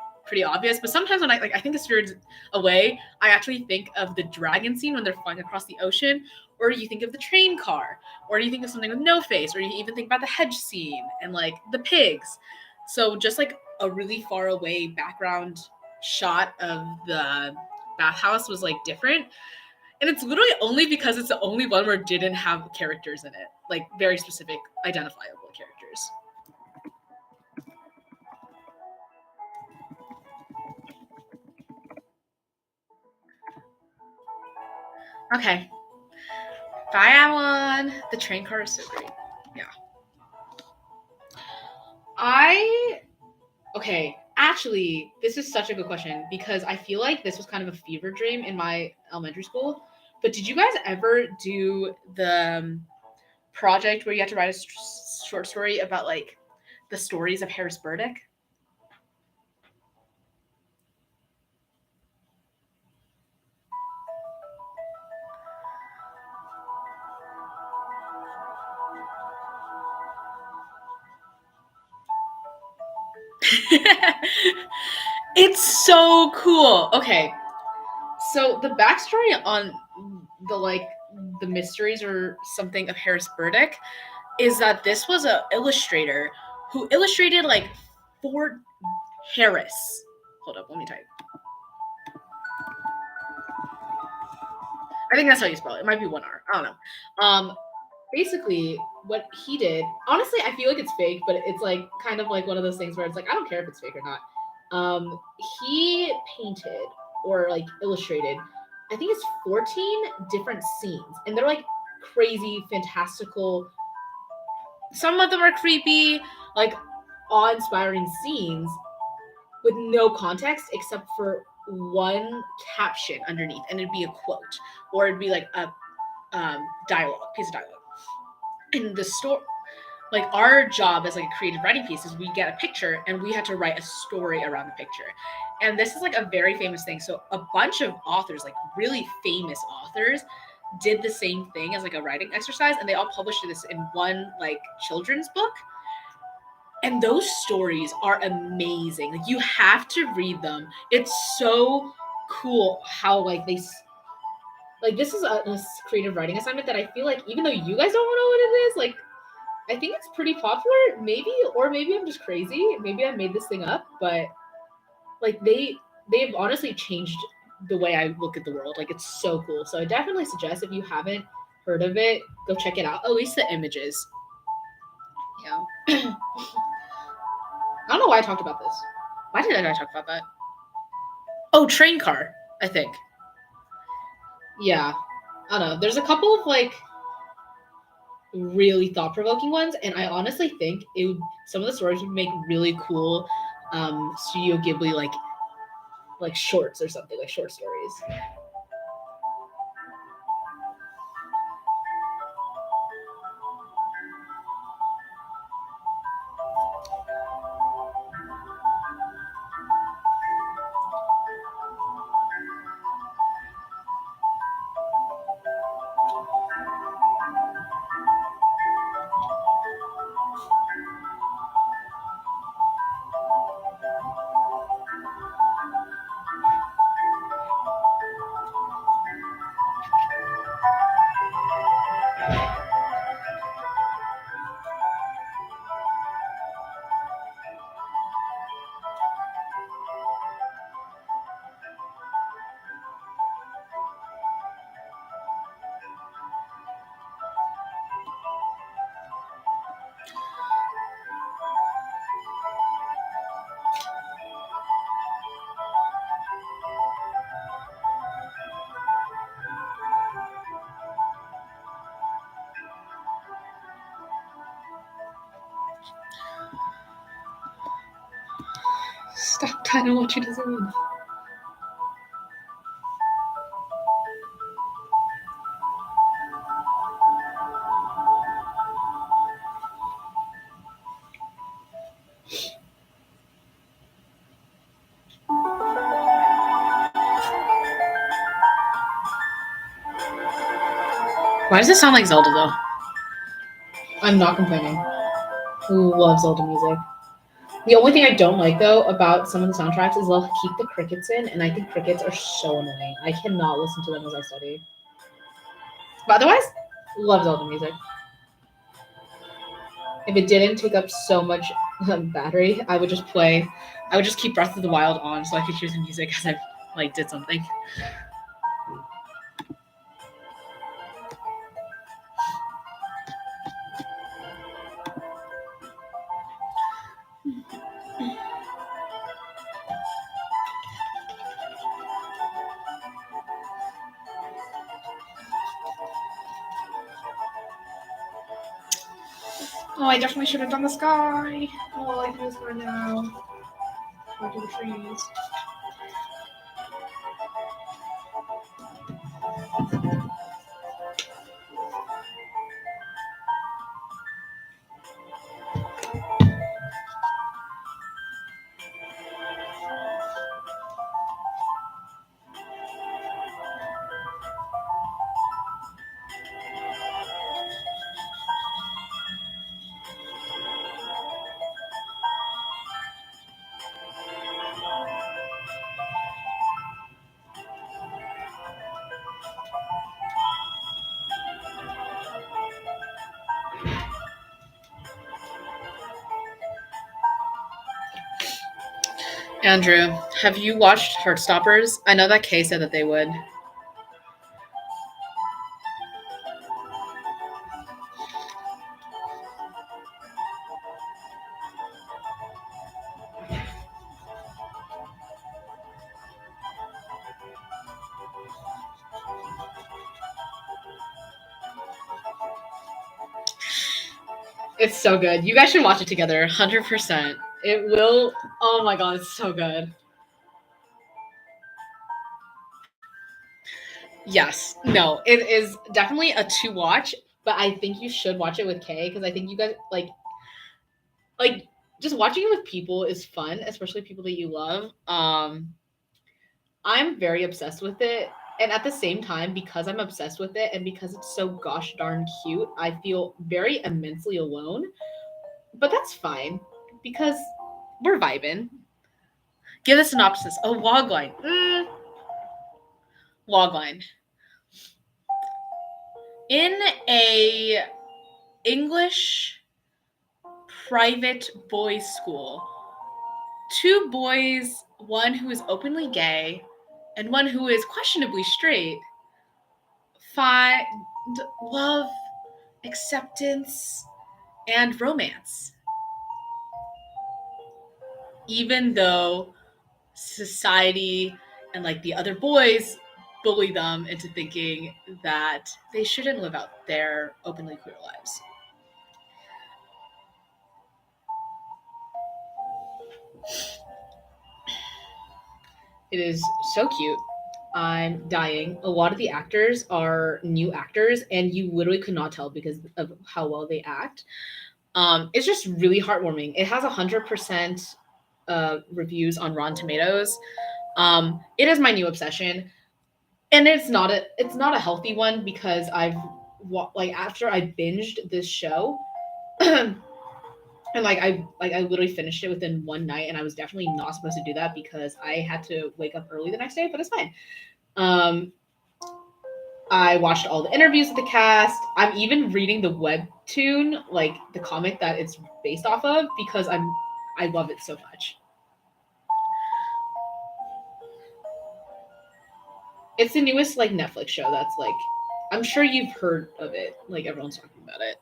obvious. But sometimes when I think of Spirited Away, I actually think of the dragon scene when they're flying across the ocean, or you think of the train car, or you think of something with no face, or you even think about the hedge scene and like the pigs. So just like a really far away background shot of the bathhouse was like different. And it's literally only because it's the only one where it didn't have characters in it, like very specific, identifiable characters. Okay. Bye, Alan. The train car is so great. Yeah. Okay. Actually, this is such a good question because I feel like this was kind of a fever dream in my elementary school. But did you guys ever do the project where you had to write a short story about like the stories of Harris Burdick? It's so cool. Okay. So the backstory on the like the mysteries or something of Harris Burdick is that this was a illustrator who illustrated like Fort Harris. Hold up, let me type. I think that's how you spell it. It might be one R. I don't know. Basically, what he did, honestly, I feel like it's fake, but it's like kind of like one of those things where it's like I don't care if it's fake or not. He painted or like illustrated, I think it's 14 different scenes, and they're like crazy, fantastical. Some of them are creepy, like awe-inspiring scenes with no context except for one caption underneath, and it'd be a quote or it'd be like a dialogue, piece of dialogue. And the story, like our job as like a creative writing piece is we get a picture and we had to write a story around the picture. And this is like a very famous thing. So a bunch of authors, like really famous authors, did the same thing as like a writing exercise, and they all published this in one like children's book. And those stories are amazing. Like you have to read them. It's so cool how like like this is a creative writing assignment that I feel like even though you guys don't know what it is, like I think it's pretty popular. Maybe, or maybe I'm just crazy. Maybe I made this thing up, but like they've honestly changed the way I look at the world. Like it's so cool. So I definitely suggest if you haven't heard of it, go check it out. At least the images. Yeah. I don't know why I talked about this. Why did I talk about that? Oh, train car, I think. Yeah. I don't know. There's a couple of like really thought provoking ones, and I honestly think it would some of the stories would make really cool Studio Ghibli like shorts or something, like short stories. Stop! I don't want you to zoom in. Why does it sound like Zelda though? I'm not complaining. Love Zelda music. The only thing I don't like though about some of the soundtracks is they'll keep the crickets in, and I think crickets are so annoying. I cannot listen to them as I study. But otherwise, love Zelda music. If it didn't take up so much battery, I would just play. I would just keep Breath of the Wild on so I could hear the music as I like did something. Oh, I definitely should have done the sky. Oh, I can do the sky now. I'll do the trees. Andrew, have you watched Heartstoppers? I know that Kay said that they would. It's so good. You guys should watch it together. 100%. It will. Oh my god, it's so good. Yes. No, it is definitely a to watch, but I think you should watch it with Kay because I think you guys like just watching it with people is fun, especially people that you love. I'm very obsessed with it. And at the same time, because I'm obsessed with it and because it's so gosh darn cute, I feel very immensely alone. But that's fine because we're vibing. Give a synopsis. A logline. Logline. In a English private boys' school, two boys, one who is openly gay and one who is questionably straight, find love, acceptance, and romance. Even though society and like the other boys bully them into thinking that they shouldn't live out their openly queer lives. It is so cute. I'm dying. A lot of the actors are new actors, and you literally could not tell because of how well they act. It's just really heartwarming. It has 100% reviews on Rotten Tomatoes. It is my new obsession, and it's not a healthy one because like after I binged this show, and I literally finished it within one night, and I was definitely not supposed to do that because I had to wake up early the next day, but it's fine. Um, I watched all the interviews with the cast. I'm even reading the webtoon, like the comic that it's based off of, because I love it so much. It's the newest like Netflix show that's like I'm sure you've heard of it. Like everyone's talking about it.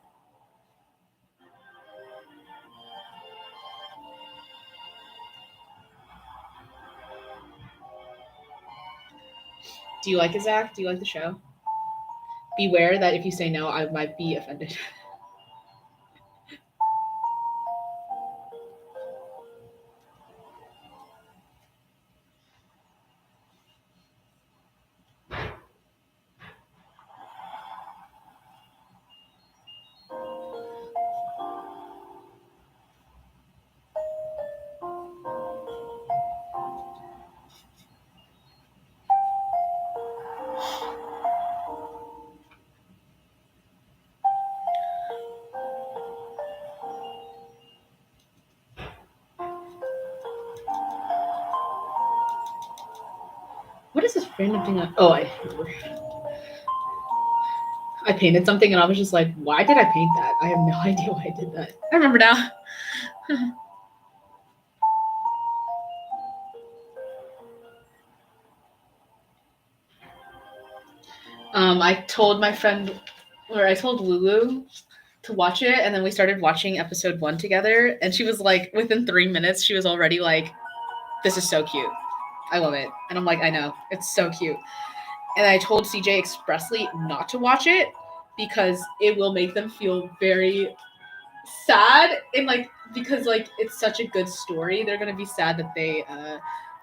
Do you like it, Zach? Do you like the show? Beware that if you say no, I might be offended. Random thing. Oh, I remember. I painted something and I was just like, why did I paint that? I have no idea why I did that. I remember now. I told my friend, or I told Lulu to watch it, and then we started watching episode 1 together, and she was like, within 3 minutes, she was already like, this is so cute. I love it. And I'm like, I know, it's so cute. And I told CJ expressly not to watch it because it will make them feel very sad, and like, because like it's such a good story, they're gonna be sad that they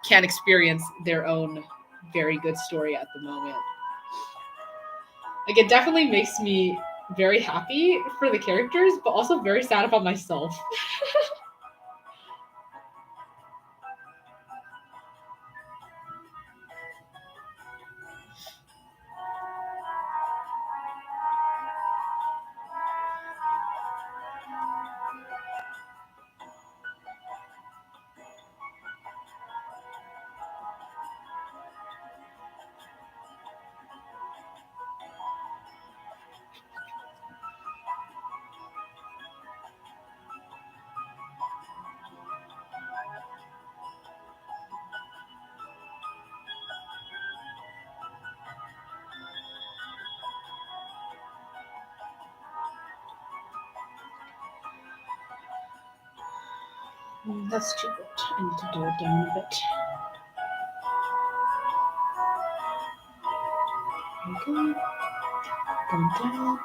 can't experience their own very good story at the moment. Like, it definitely makes me very happy for the characters, but also very sad about myself. That's too good. I need to do it down a bit. There we go. Going down.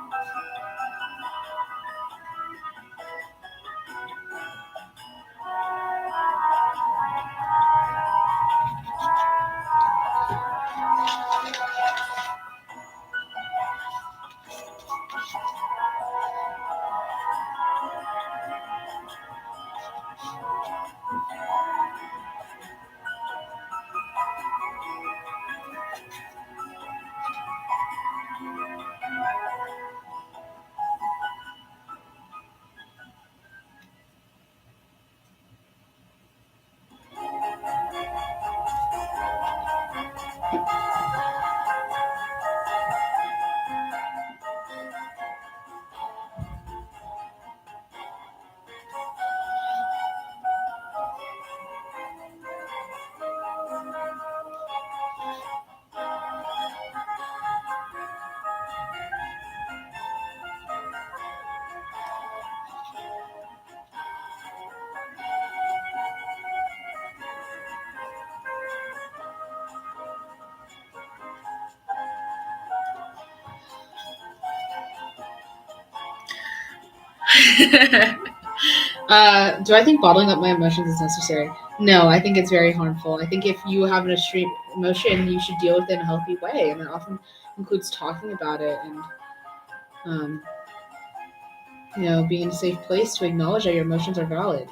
Do I think bottling up my emotions is necessary? No, I think it's very harmful. I think if you have an extreme emotion, you should deal with it in a healthy way, and that often includes talking about it and, um, being in a safe place to acknowledge that your emotions are valid.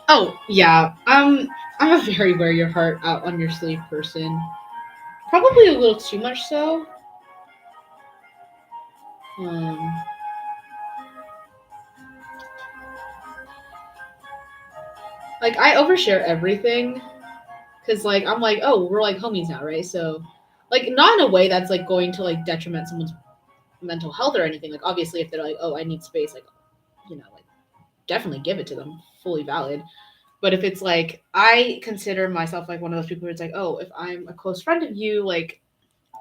Oh yeah, I'm a very wear your heart out on your sleeve person. Probably a little too much so. Um, like, I overshare everything because like I'm like, oh, we're like homies now, right? So, like, not in a way that's like going to like detriment someone's mental health or anything. Like, obviously, if they're like, oh, I need space, like, like, definitely give it to them, fully valid. But if it's like, I consider myself like one of those people who it's like, oh, if I'm a close friend of you, like,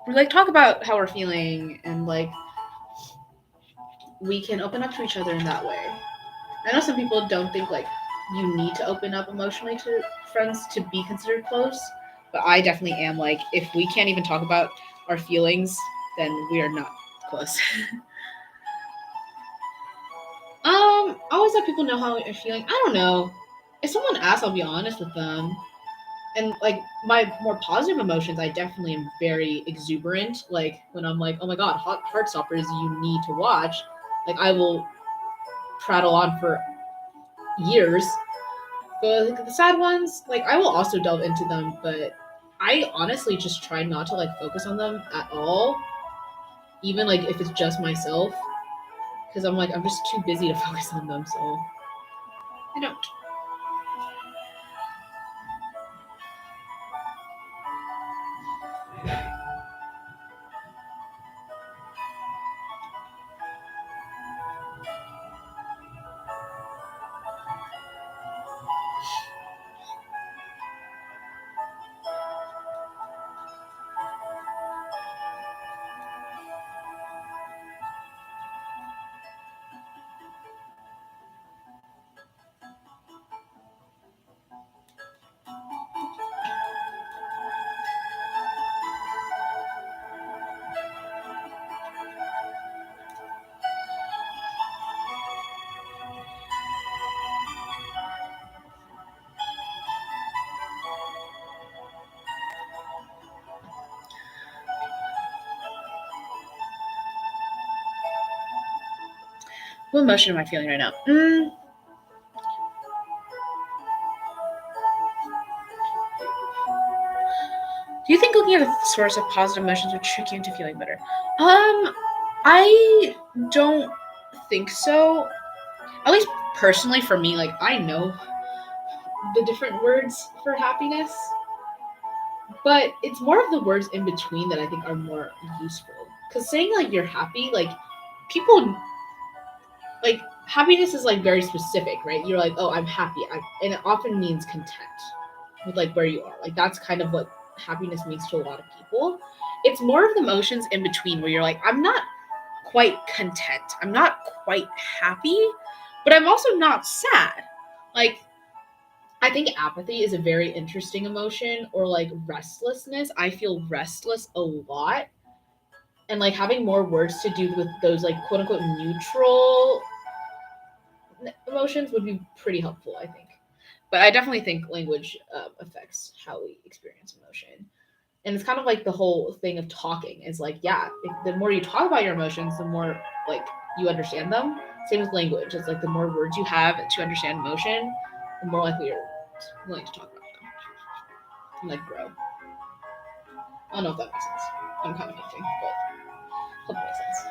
we like talk about how we're feeling, and like we can open up to each other in that way. I know some people don't think like you need to open up emotionally to friends to be considered close, but I definitely am. Like, if we can't even talk about our feelings, then we are not close. I always let people know how I'm feeling. I don't know. If someone asks, I'll be honest with them. And like my more positive emotions, I definitely am very exuberant. Like when I'm like, oh my god, hot Heartstoppers, you need to watch. Like I will prattle on for years. But like, the sad ones, like I will also delve into them, but I honestly just try not to like focus on them at all, even like if it's just myself, because I'm like I'm just too busy to focus on them, so I don't. What emotion am I feeling right now? Do you think looking at a source of positive emotions would trick you into feeling better? I don't think so. At least personally for me, like I know the different words for happiness, but it's more of the words in between that I think are more useful. Because saying like you're happy, like people like happiness is like very specific, right? You're like, oh, I'm happy, and it often means content with like where you are. Like that's kind of what happiness means to a lot of people. It's more of the emotions in between where you're like, I'm not quite content, I'm not quite happy, but I'm also not sad. Like I think apathy is a very interesting emotion, or like restlessness. I feel restless a lot, and like having more words to do with those like quote unquote neutral emotions would be pretty helpful, I think. But I definitely think language affects how we experience emotion. And it's kind of like the whole thing of talking is like, yeah, the more you talk about your emotions, the more like you understand them. Same with language. It's like the more words you have to understand emotion, the more likely you're willing to talk about them and like grow. I don't know if that makes sense. I'm kind of thinking, but hope it makes sense.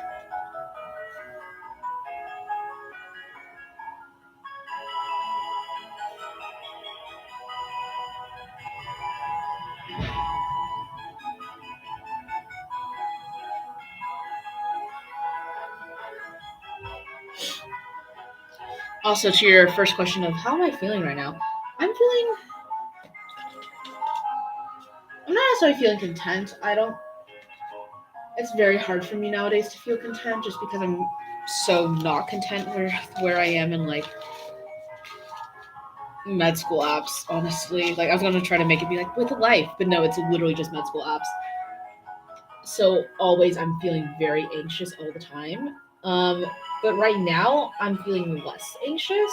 Also, to your first question of how am I feeling right now, I'm feeling. I'm not necessarily feeling content. I don't. It's very hard for me nowadays to feel content, just because I'm so not content where I am in like med school apps. Honestly, like I was gonna try to make it be like with life, but no, it's literally just med school apps. So always, I'm feeling very anxious all the time. Um, but right now, I'm feeling less anxious.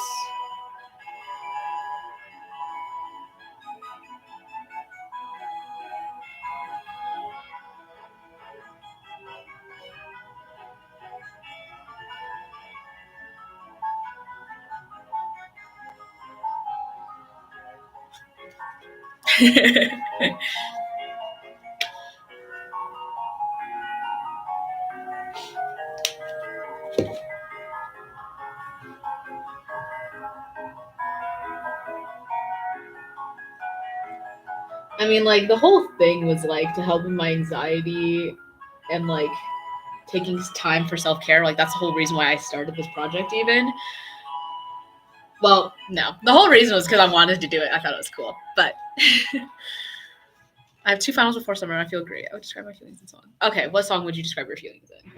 I mean, like the whole thing was like to help with my anxiety and like taking time for self care. Like that's the whole reason why I started this project. Even well, no, the whole reason was because I wanted to do it. I thought it was cool, but I have two finals before summer, and I feel great. I would describe my feelings in song. Okay, what song would you describe your feelings in?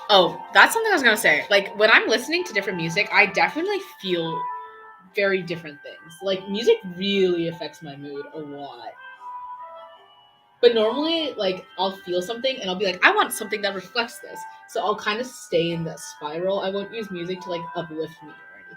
Oh, that's something I was gonna say. Like when I'm listening to different music, I definitely feel very different things. Like music really affects my mood a lot. But normally, like I'll feel something and I'll be like, I want something that reflects this. So I'll kind of stay in that spiral. I won't use music to like uplift me or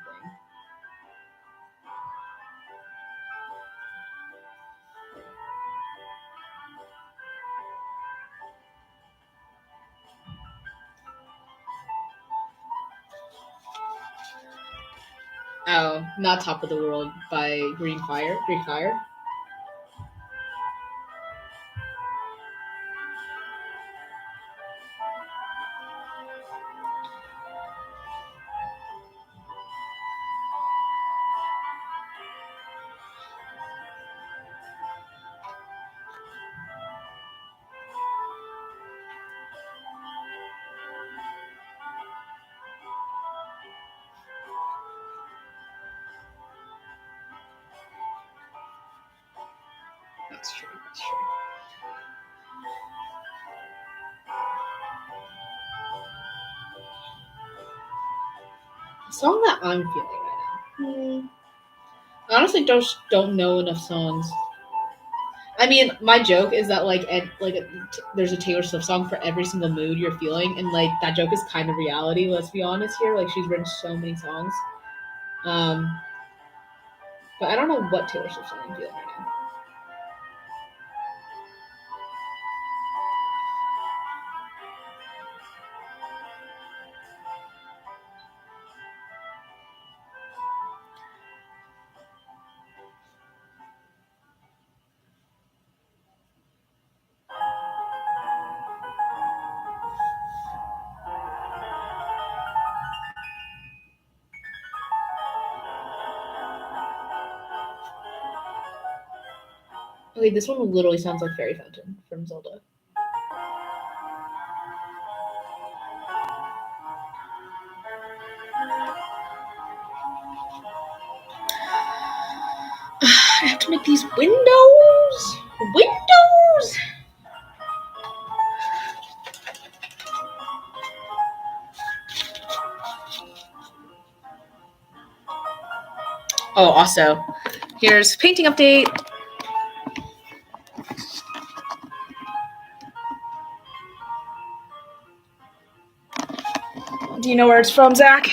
Oh, not Top of the World by Green Fire. Green Fire. That's true. That's true. The song that I'm feeling right now. I honestly don't know enough songs. I mean, my joke is that there's a Taylor Swift song for every single mood you're feeling, and like that joke is kind of reality. Let's be honest here. Like she's written so many songs, um, but I don't know what Taylor Swift song I'm feeling right now. Okay, this one literally sounds like Fairy Fountain from Zelda. I have to make these windows. Windows. Oh, also, here's painting update. Do you know where it's from, Zach?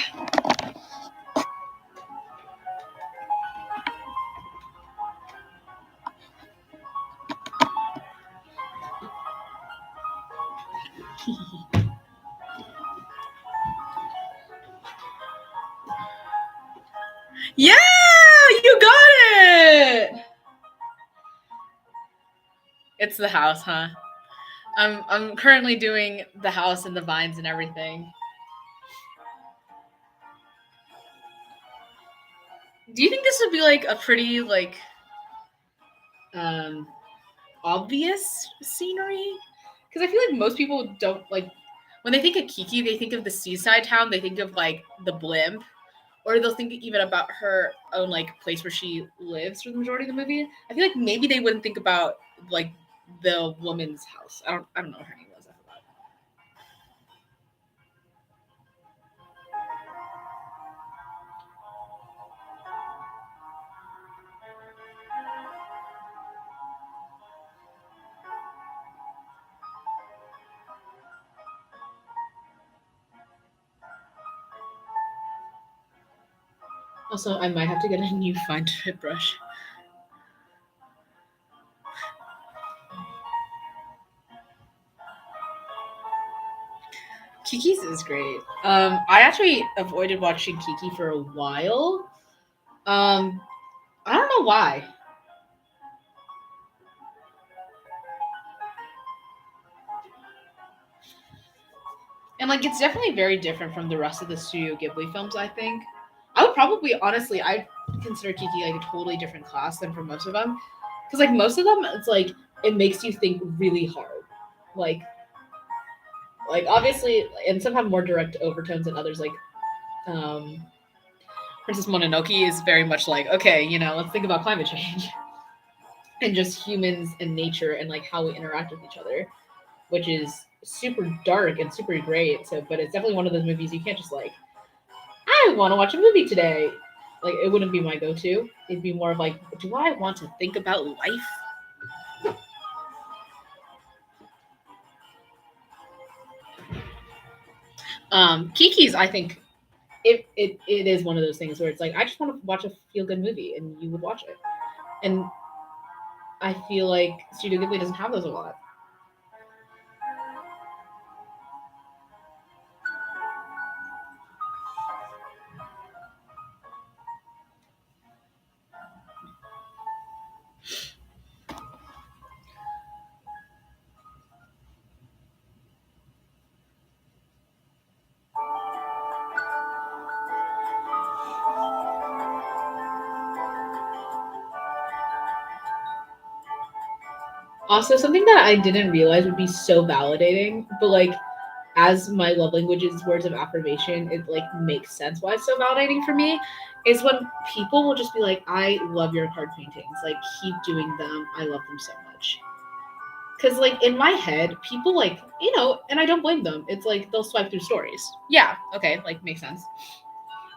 Yeah, you got it. It's the house, huh? I'm currently doing the house and the vines and everything. Do you think this would be like a pretty um obvious scenery? Because I feel like most people don't like when they think of Kiki, they think of the seaside town, they think of like the blimp, or they'll think even about her own like place where she lives for the majority of the movie. I feel like maybe they wouldn't think about like the woman's house. I don't know what her name was. I forgot. Also, I might have to get a new fine tip brush. Kiki's is great. I actually avoided watching Kiki for a while. Um, I don't know why. And like it's definitely very different from the rest of the Studio Ghibli films, I think. I would probably honestly I consider Kiki like a totally different class than for most of them. Cuz like most of them it's like it makes you think really hard. Like obviously and some have more direct overtones than others um Princess Mononoke is very much like okay, let's think about climate change and just humans and nature and like how we interact with each other, which is super dark and super great. So, but it's definitely one of those movies you can't just like I want to watch a movie today. Like it wouldn't be my go-to. It'd be more of like, do I want to think about life? Kiki's, I think, it is one of those things where it's like I just want to watch a feel-good movie, and you would watch it. And I feel like Studio Ghibli doesn't have those a lot. Also, something that I didn't realize would be so validating, but like as my love language is words of affirmation, it like makes sense why it's so validating for me. Is when people will just be like, "I love your card paintings. Like, keep doing them. I love them so much." Because like in my head, people like and I don't blame them. It's like they'll swipe through stories. Yeah, okay, like makes sense.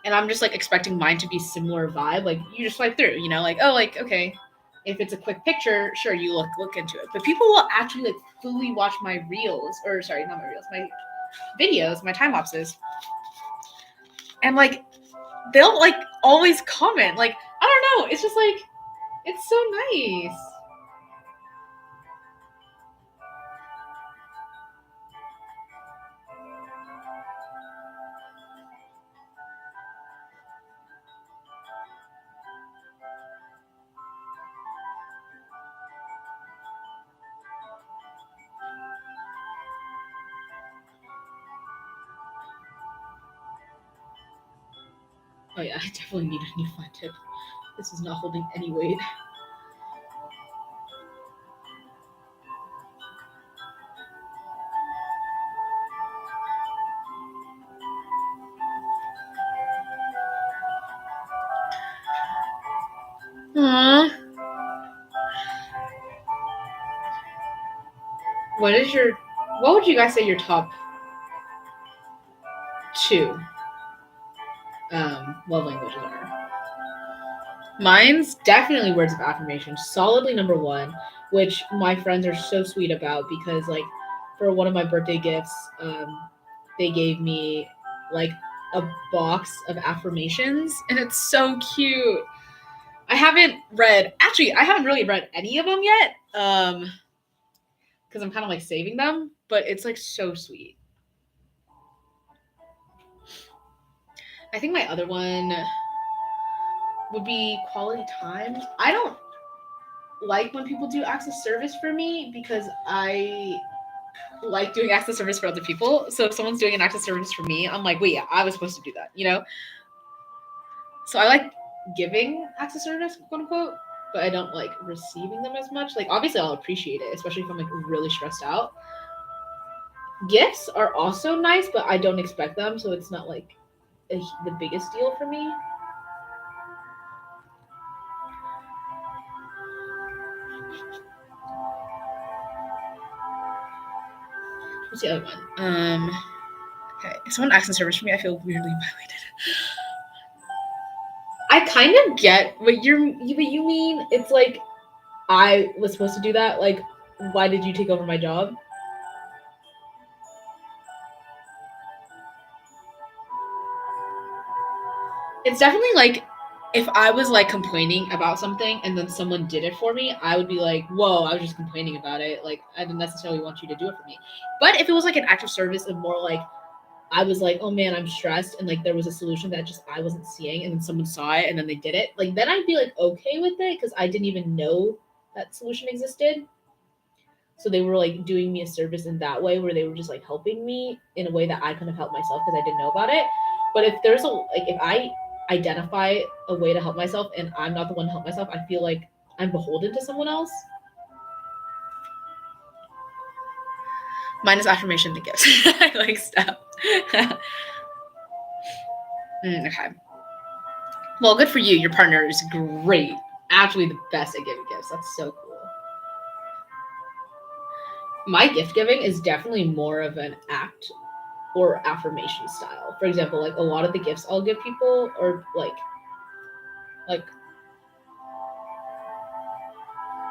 And I'm just like expecting mine to be similar vibe. Like you just swipe through, like oh, like okay, if it's a quick picture, sure you look into it. But people will actually like fully watch my reels, or sorry, not my reels, my videos, my time lapses, and like they'll like always comment. Like I don't know, it's just like it's so nice. Oh yeah, I definitely need a new flat tip. This is not holding any weight. Aww. What would you guys say your top two love languages are? Mine's definitely words of affirmation, solidly number one, which my friends are so sweet about because like for one of my birthday gifts, they gave me like a box of affirmations and it's so cute. I haven't really read any of them yet. Because I'm kind of like saving them, but it's like so sweet. I think my other one would be quality time. I don't like when people do acts of service for me because I like doing acts of service for other people. So if someone's doing an act of service for me, I'm like, wait, yeah, I was supposed to do that. So I like giving acts of service, quote unquote, but I don't like receiving them as much. Like obviously I'll appreciate it, especially if I'm like really stressed out. Gifts are also nice, but I don't expect them, so it's not like the biggest deal for me. What's the other one? Okay. If someone acts in service for me, I feel weirdly violated. I kind of get what you mean. It's like I was supposed to do that. Like, why did you take over my job? It's definitely like if I was like complaining about something and then someone did it for me, I would be like, whoa, I was just complaining about it. Like, I didn't necessarily want you to do it for me. But if it was like an act of service and more like I was like, oh man, I'm stressed, and like there was a solution that just I wasn't seeing, and then someone saw it and then they did it, like then I'd be like okay with it because I didn't even know that solution existed. So they were like doing me a service in that way where they were just like helping me in a way that I couldn't have helped myself because I didn't know about it. But if there's a like if I identify a way to help myself and I'm not the one to help myself, I feel like I'm beholden to someone else. Mine is affirmation to gifts. I like stuff. Okay. Well, good for you. Your partner is great. Actually, the best at giving gifts. That's so cool. My gift giving is definitely more of an act or affirmation style. For example, like a lot of the gifts I'll give people are like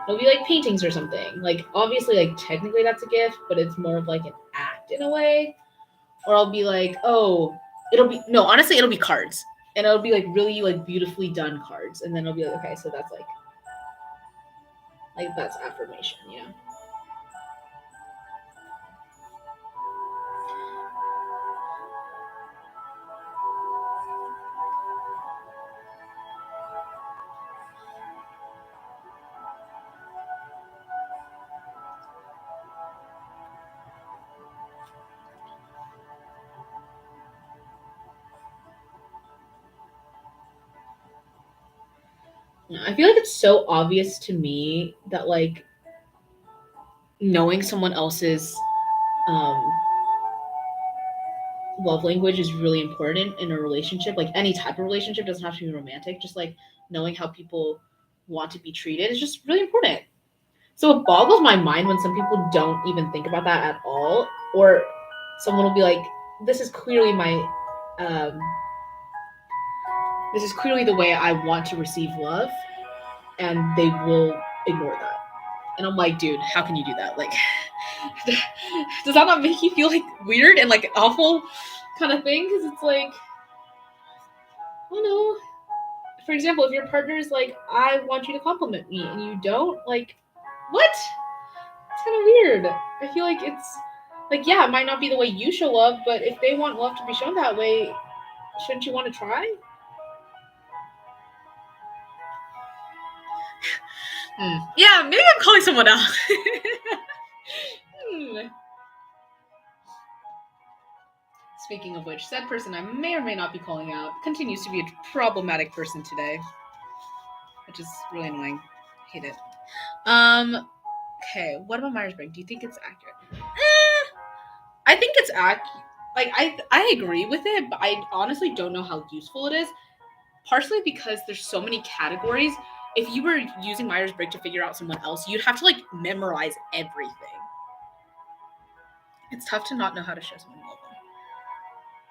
it'll be like paintings or something. Like obviously, like technically that's a gift, but it's more of like an act in a way. Or I'll be like, oh, it'll be no, honestly, it'll be cards, and it'll be like really like beautifully done cards, and then it'll be like, okay, so that's like that's affirmation, yeah. Yeah, I feel like it's so obvious to me that like knowing someone else's um, love language is really important in a relationship. Like any type of relationship doesn't have to be romantic. Just like knowing how people want to be treated is just really important. So it boggles my mind when some people don't even think about that at all, or someone will be like, "This is clearly my, um, this is clearly the way I want to receive love," and they will ignore that. And I'm like, dude, how can you do that? Like, does that not make you feel like weird and like awful kind of thing? Because it's like, I don't know. For example, if your partner is like, I want you to compliment me, and you don't, like, what? It's kind of weird. I feel like it's like, yeah, it might not be the way you show love, but if they want love to be shown that way, shouldn't you want to try? Yeah, maybe I'm calling someone out. Speaking of which, said person I may or may not be calling out continues to be a problematic person today, which is really annoying. Hate it. Okay, what about Myers-Briggs? Do you think it's accurate? I think it's accurate. Like I agree with it, but I honestly don't know how useful it is. Partially because there's so many categories. If you were using Myers-Briggs to figure out someone else, you'd have to like memorize everything. It's tough to not know how to show someone love.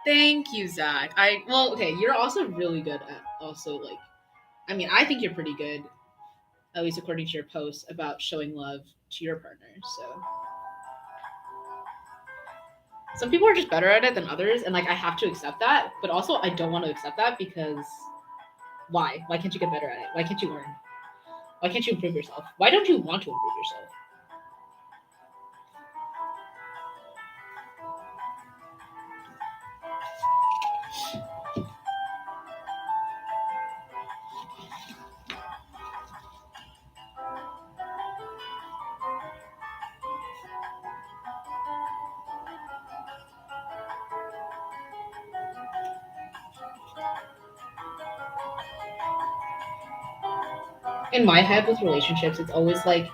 Thank you, Zach. Okay, you're also really good at also like, I mean, I think you're pretty good, at least according to your posts about showing love to your partner. So some people are just better at it than others, and like I have to accept that, but also I don't want to accept that because why? Why can't you get better at it? Why can't you learn? Why can't you improve yourself? Why don't you want to improve yourself? In my head with relationships, it's always like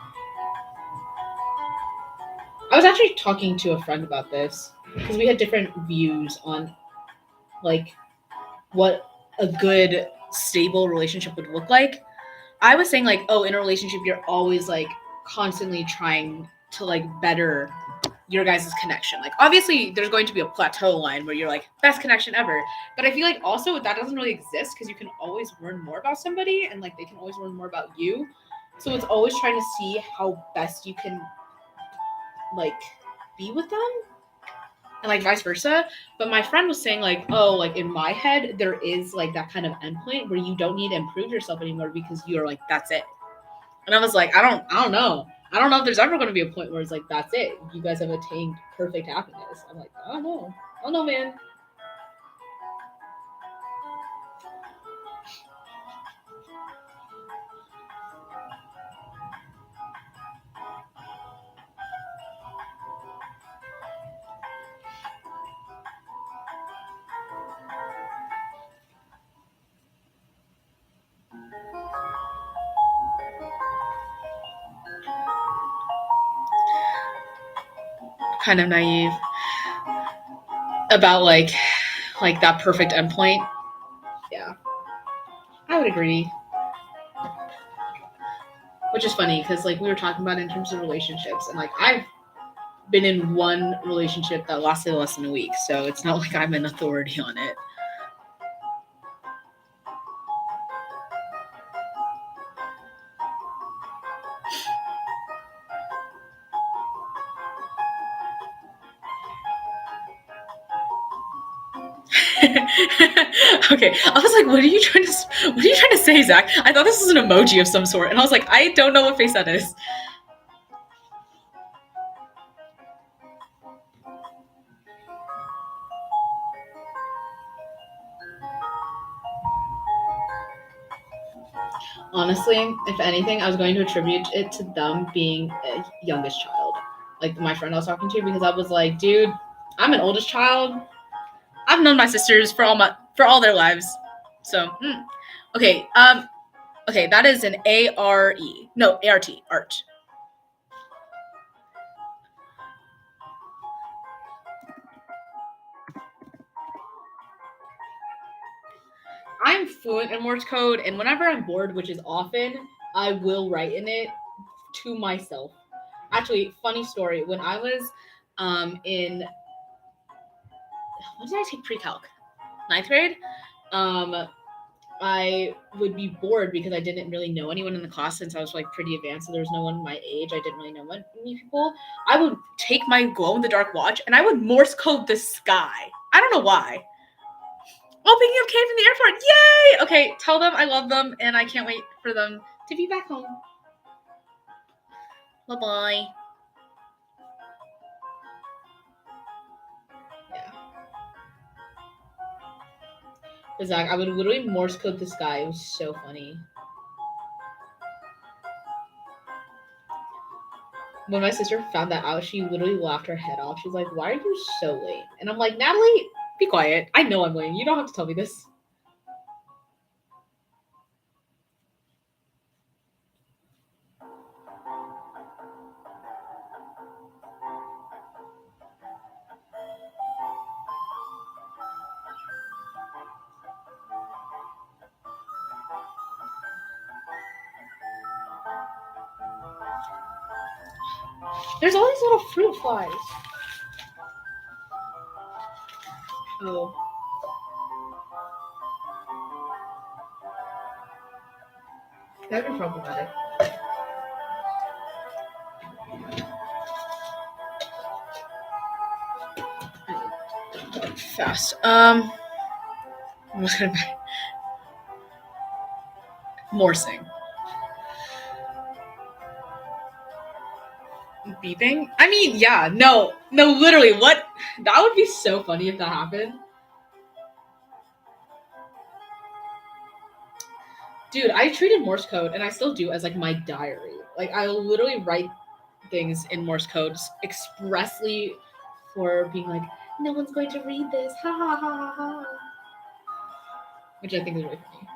I was actually talking to a friend about this because we had different views on like what a good stable relationship would look like. I was saying like, oh, in a relationship you're always like constantly trying to like better your guys' connection. Like obviously there's going to be a plateau line where you're like best connection ever. But I feel like also that doesn't really exist because you can always learn more about somebody and like they can always learn more about you. So it's always trying to see how best you can like be with them and like vice versa. But my friend was saying like, oh, like in my head there is like that kind of endpoint where you don't need to improve yourself anymore because you're like that's it. And I was like, I don't know. I don't know if there's ever going to be a point where it's like that's it. You guys have attained perfect happiness. I'm like, I don't know. I don't know, man. Kind of naive about like that perfect endpoint. Yeah, I would agree. Which is funny because like we were talking about in terms of relationships, and like I've been in one relationship that lasted less than a week, so it's not like I'm an authority on it. Okay, I was like, what are you trying to say, Zach? I thought this was an emoji of some sort, and I was like, I don't know what face that is. Honestly, if anything, I was going to attribute it to them being a youngest child, like my friend I was talking to, because I was like, dude, I'm an oldest child. I've known my sisters for all their lives, so okay. Okay, that is an ARE. No, ART. Art. I'm fluent in Morse code, and whenever I'm bored, which is often, I will write in it to myself. Actually, funny story. When I was in when did I take pre-calc? Ninth grade. I would be bored because I didn't really know anyone in the class since I was like pretty advanced. So there was no one my age. I didn't really know many people. I would take my glow in the dark watch and I would Morse code the sky. I don't know why. Oh, picking up Kate from the airport. Yay! Okay, tell them I love them and I can't wait for them to be back home. Bye bye. Yeah. But Zach, I would literally Morse code the sky. It was so funny. When my sister found that out, she literally laughed her head off. She's like, "Why are you so late?" And I'm like, "Natalie, be quiet. I know I'm late. You don't have to tell me this." There's all these little fruit flies. Oh. That'd be problematic. Fast. What's gonna be morsing? Beeping? I mean, yeah, no, literally, what? That would be so funny if that happened. Dude, I treated Morse code, and I still do, as like my diary. Like, I literally write things in Morse codes expressly for being like, no one's going to read this, ha ha ha ha ha. Which I think is really funny.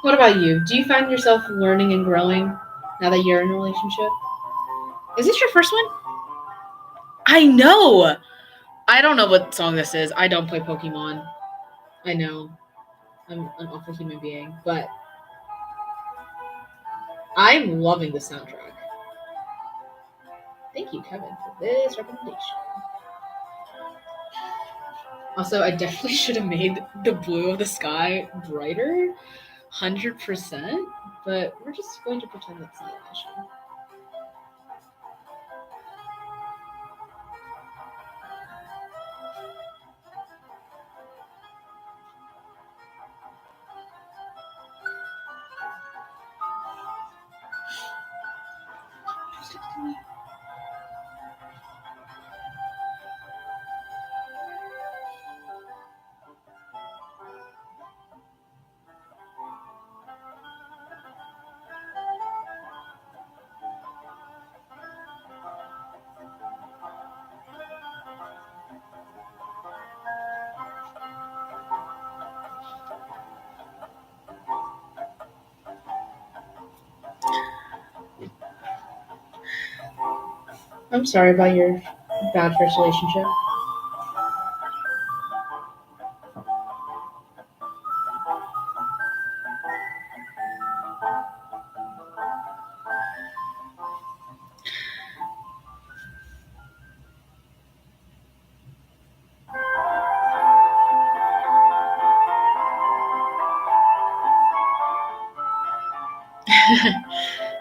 What about you? Do you find yourself learning and growing now that you're in a relationship? Is this your first one? I know. I don't know what song this is. I don't play Pokemon. I know. I'm an awful human being, but I'm loving the soundtrack. Thank you, Kevin, for this recommendation. Also, I definitely should have made the blue of the sky brighter, 100%, but we're just going to pretend that's not an issue. I'm sorry about your bad first relationship.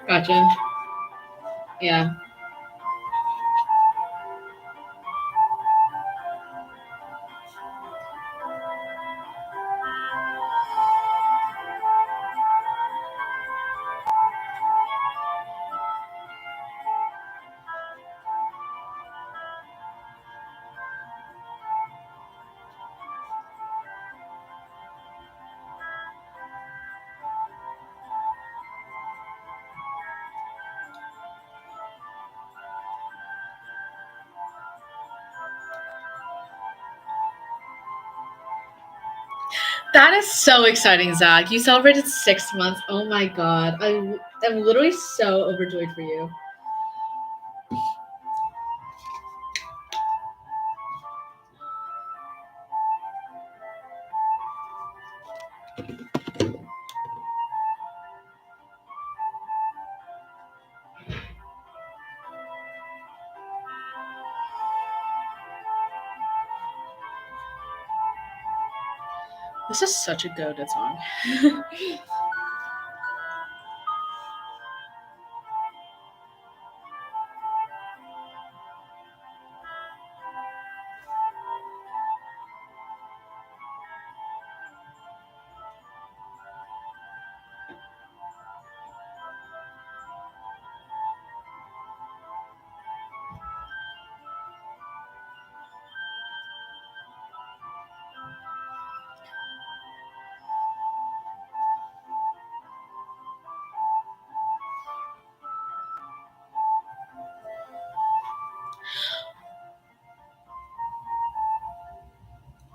Gotcha. Yeah. That is so exciting, Zach. You celebrated 6 months. Oh my god. I'm literally so overjoyed for you. This is such a goated song.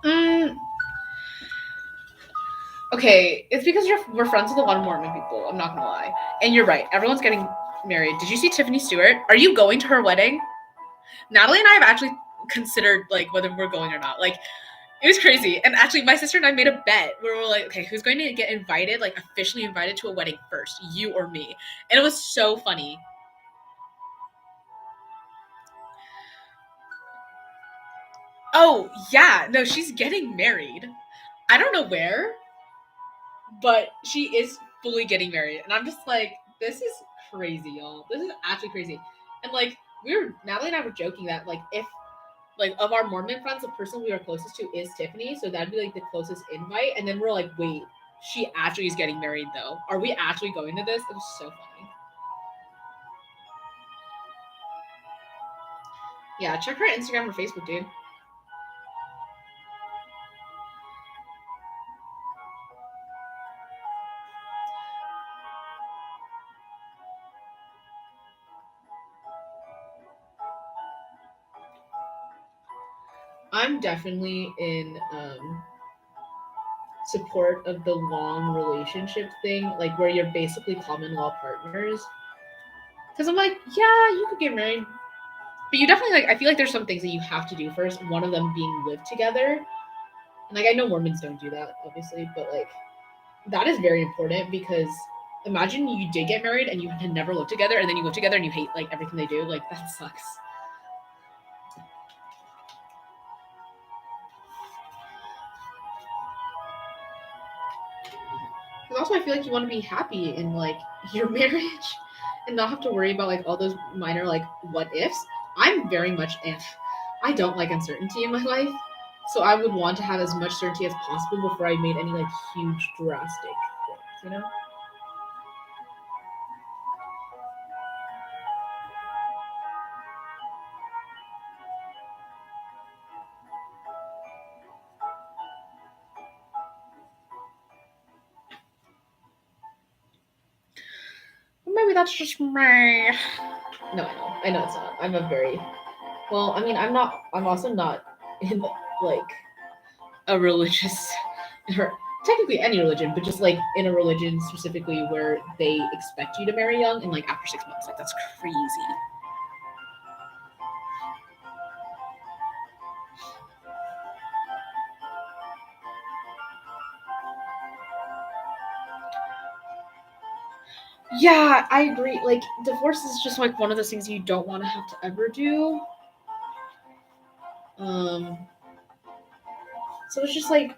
Mm, okay, it's because we're friends with a lot of Mormon people. I'm not gonna lie, and you're right. Everyone's getting married. Did you see Tiffany Stewart? Are you going to her wedding? Natalie and I have actually considered like whether we're going or not. Like it was crazy. And actually, my sister and I made a bet where we were like, okay, who's going to get invited, like officially invited to a wedding first, you or me? And it was so funny. Oh yeah, no, she's getting married. I don't know where, but she is fully getting married, and I'm just like, this is crazy, y'all. This is actually crazy. And like, Natalie and I were joking that like if like of our Mormon friends, the person we are closest to is Tiffany, so that'd be like the closest invite. And then we're like, wait, she actually is getting married though. Are we actually going to this? It was so funny. Yeah, check her Instagram or Facebook, dude. I'm definitely in support of the long relationship thing, like where you're basically common law partners. Because I'm like, yeah, you could get married, but you definitely like. I feel like there's some things that you have to do first. One of them being live together, and like I know Mormons don't do that, obviously, but like that is very important because imagine you did get married and you had never lived together, and then you live together and you hate like everything they do. Like that sucks. Because also, I feel like you want to be happy in like your marriage and not have to worry about like all those minor like what ifs. I'm very much if. I don't like uncertainty in my life, so I would want to have as much certainty as possible before I made any like huge drastic things. You know. Maybe that's just me. No, I know. I know it's not. I'm a very well. I mean, I'm not. I'm also not in like a religious or technically any religion, but just like in a religion specifically where they expect you to marry young and like after 6 months. Like that's crazy. Yeah, I agree. Like divorce is just like one of those things you don't want to have to ever do. Um, so it's just like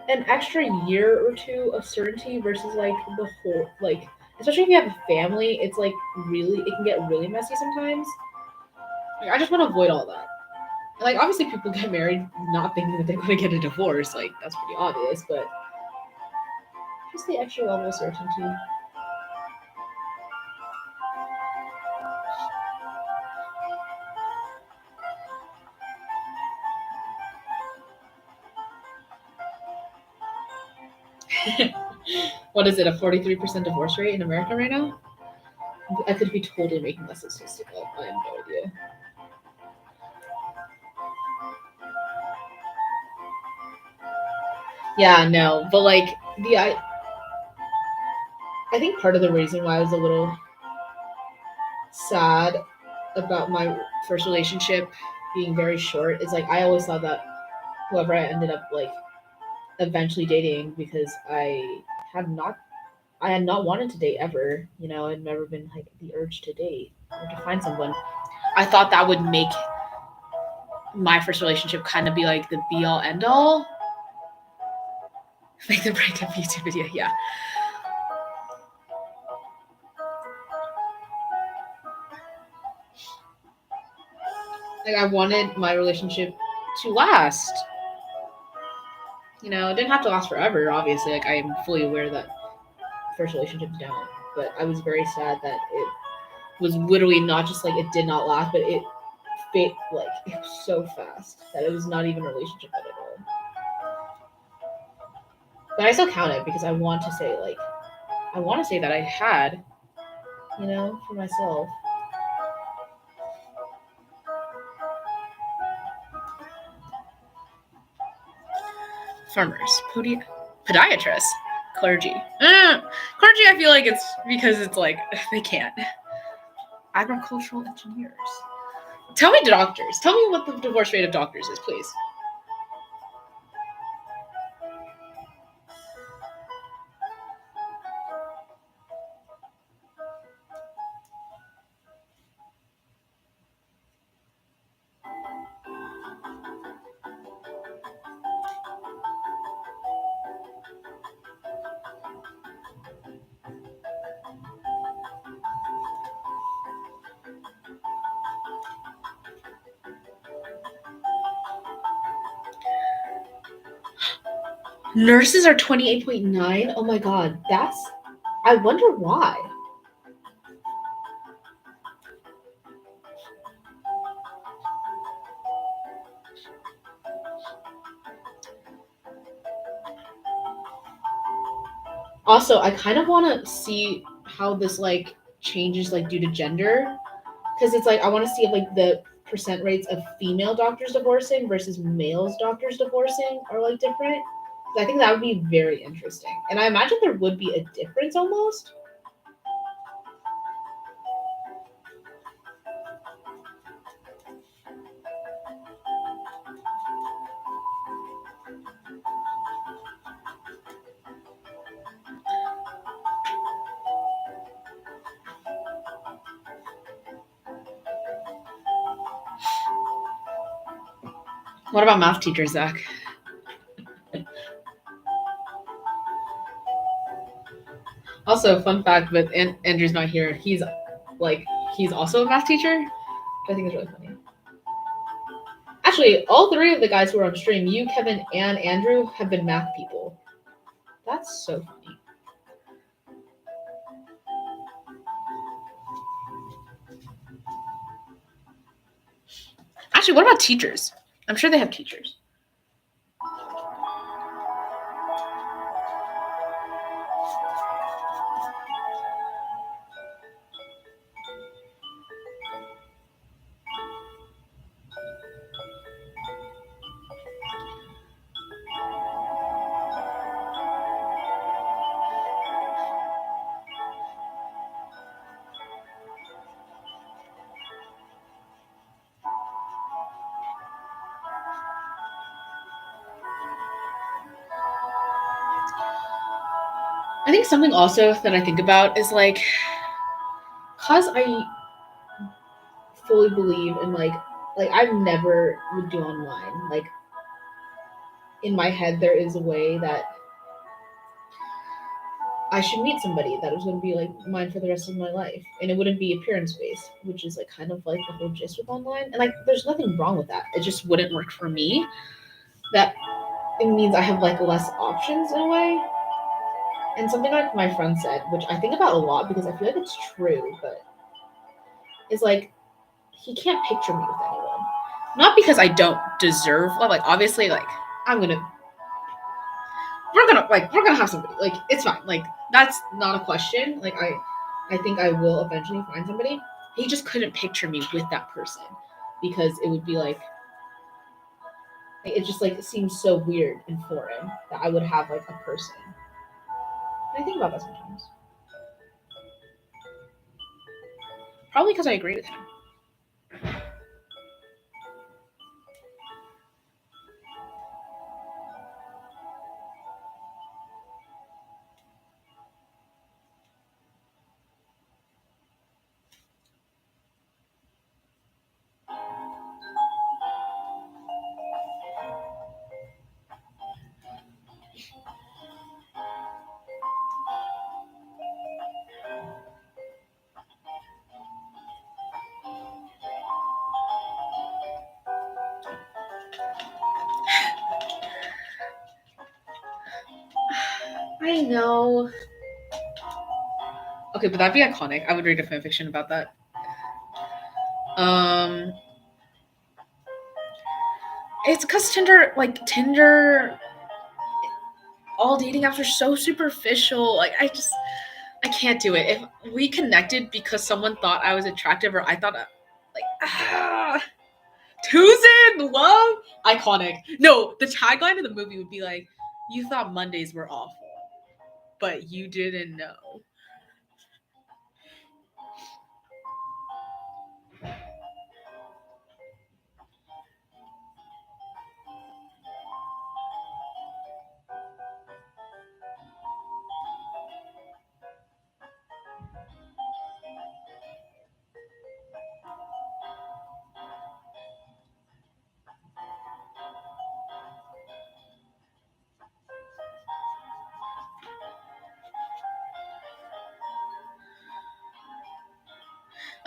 an extra year or two of certainty versus like the whole like especially if you have a family, it's like really it can get really messy sometimes. Like I just want to avoid all that. Like obviously people get married not thinking that they're going to get a divorce. Like that's pretty obvious, but just the extra level of certainty. What is it? A 43% divorce rate in America right now? I could be totally making that statistic up. I have no idea. Yeah, no, but like I think part of the reason why I was a little sad about my first relationship being very short is like I always thought that whoever I ended up like eventually dating, because I had not wanted to date ever. You know, I'd never been like the urge to date or to find someone. I thought that would make my first relationship kind of be like the be all end all. Like the breakup YouTube video, yeah. Like I wanted my relationship to last. You know, it didn't have to last forever, obviously. Like I am fully aware that first relationships don't. But I was very sad that it was literally not just like it did not last, but it fit like it was so fast that it was not even a relationship at all. But I still count it because I want to say like I want to say that I had, you know, for myself. Farmers, podiatrists, clergy. Clergy, I feel like it's because it's like they can't. Agricultural engineers. Tell me doctors. Tell me what the divorce rate of doctors is, please. Nurses are 28.9. Oh my god, that's. I wonder why. Also, I kind of want to see how this like changes like due to gender, because it's like I want to see if like the percent rates of female doctors divorcing versus males doctors divorcing are like different. 'Cause I think that would be very interesting, and I imagine there would be a difference almost. What about math teachers, Zach? Also, fun fact, but Andrew's not here. He's also a math teacher. Which I think is really funny. Actually, all three of the guys who are on stream, you, Kevin, and Andrew, have been math people. That's so funny. Actually, what about teachers? I'm sure they have teachers. I think something also that I think about is like, cause I fully believe in like I never would do online. Like in my head, there is a way that I should meet somebody that was going to be like mine for the rest of my life, and it wouldn't be appearance based, which is like kind of like the whole gist with online. And like, there's nothing wrong with that. It just wouldn't work for me. That it means I have like less options in a way. And something like my friend said, which I think about a lot because I feel like it's true, but is like he can't picture me with anyone. Not because I don't deserve love. Like obviously, like I'm gonna we're gonna have somebody. Like it's fine. Like that's not a question. Like I think I will eventually find somebody. He just couldn't picture me with that person because it would be like Like, it just like seems so weird and foreign that I would have like a person. And I think about that sometimes. Probably because I agree with him. I know. Okay, but that'd be iconic. I would read a fanfiction about that. Um, it's because Tinder, all dating apps are so superficial. Like I can't do it. If we connected because someone thought I was attractive or I thought, Tuesday love, iconic. No, the tagline of the movie would be like, "You thought Mondays were awful, but you didn't know."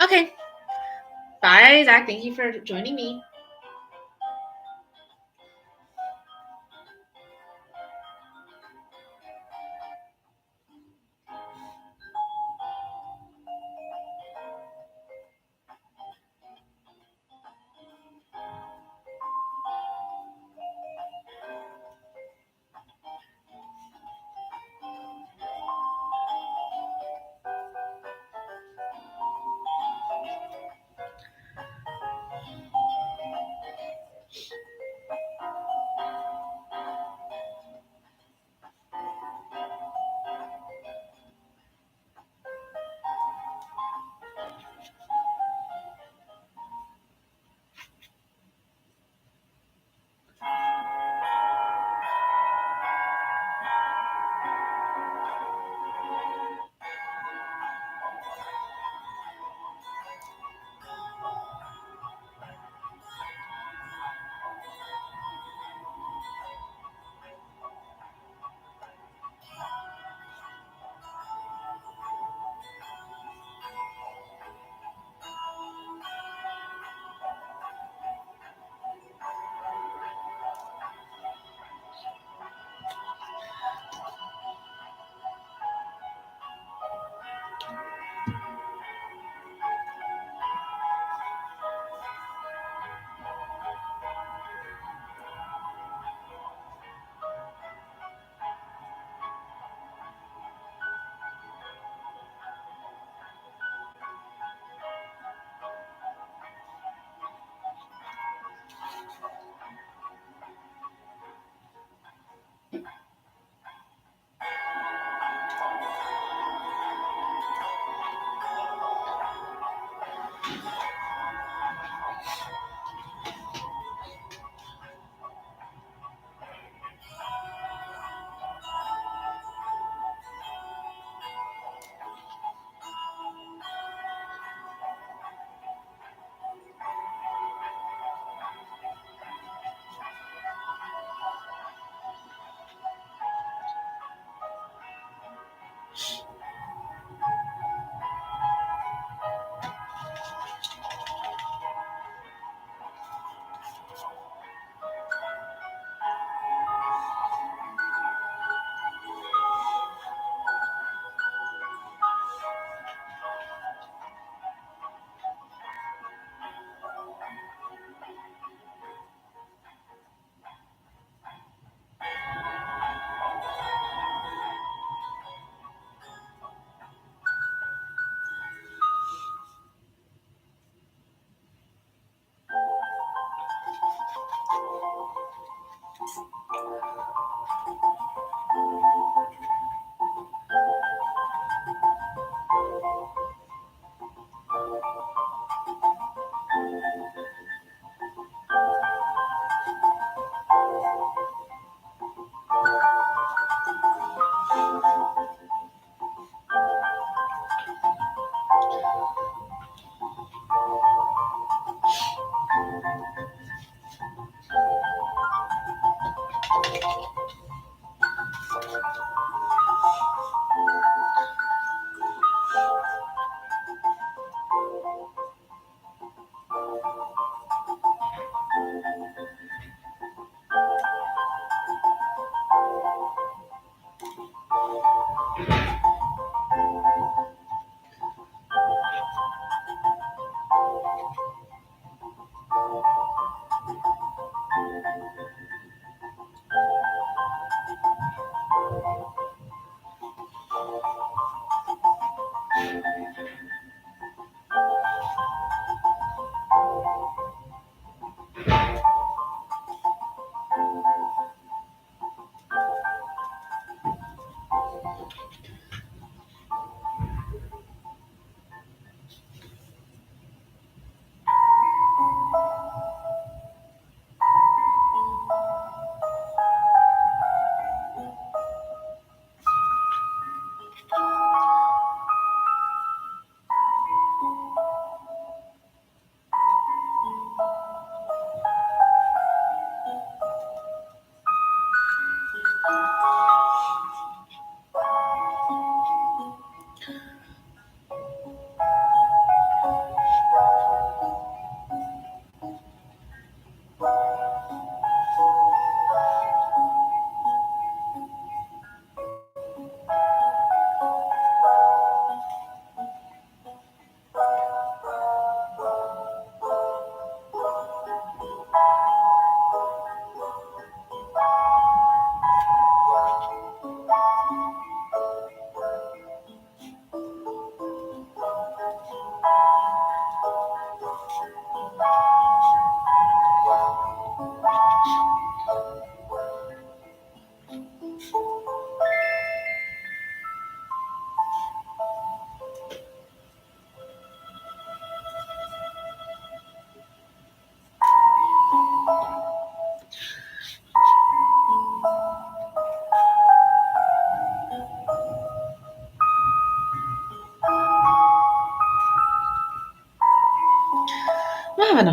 Okay, bye, Zach. Thank you for joining me.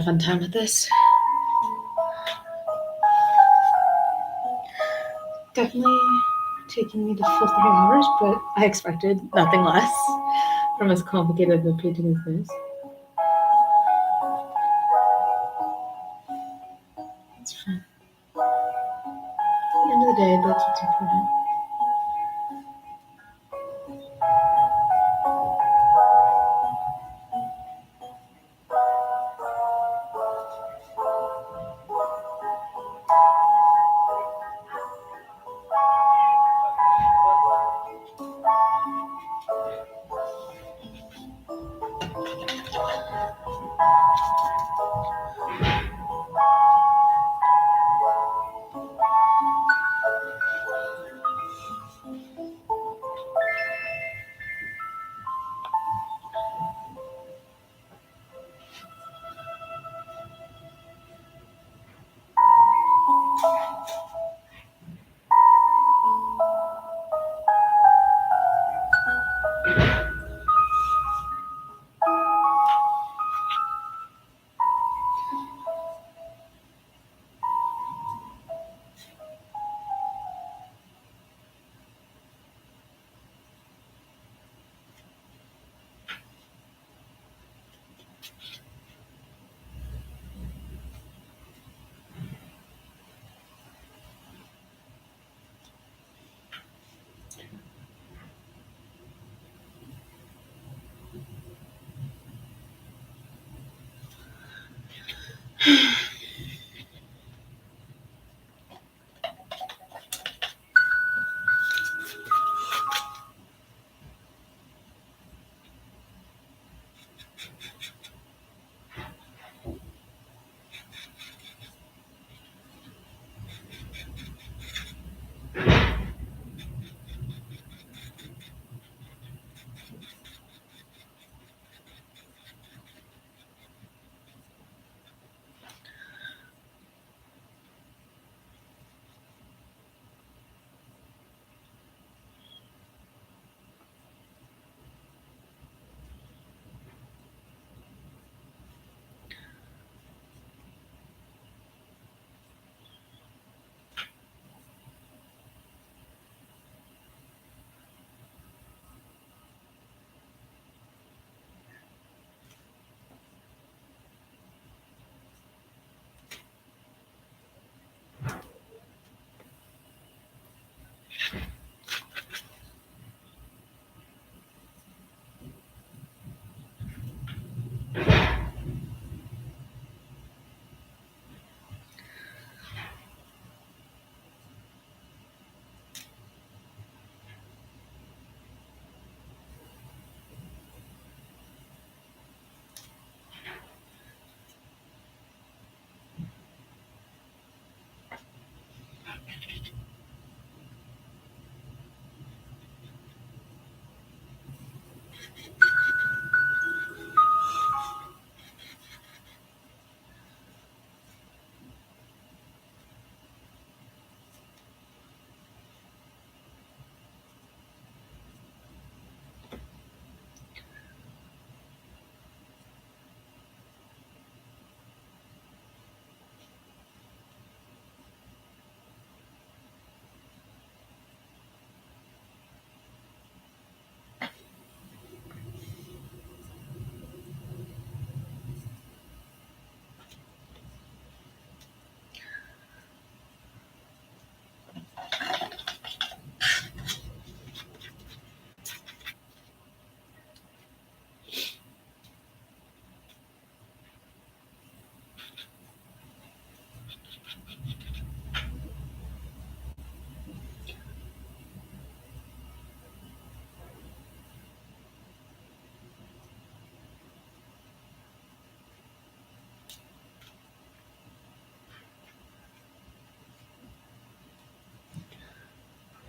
fun time with this. Definitely taking me the full 3 hours, but I expected nothing less from as complicated of a painting as this. It's fun. At the end of the day, that's what's important.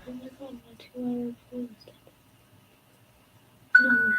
Oh my god, my 2 hour phone is dead. No.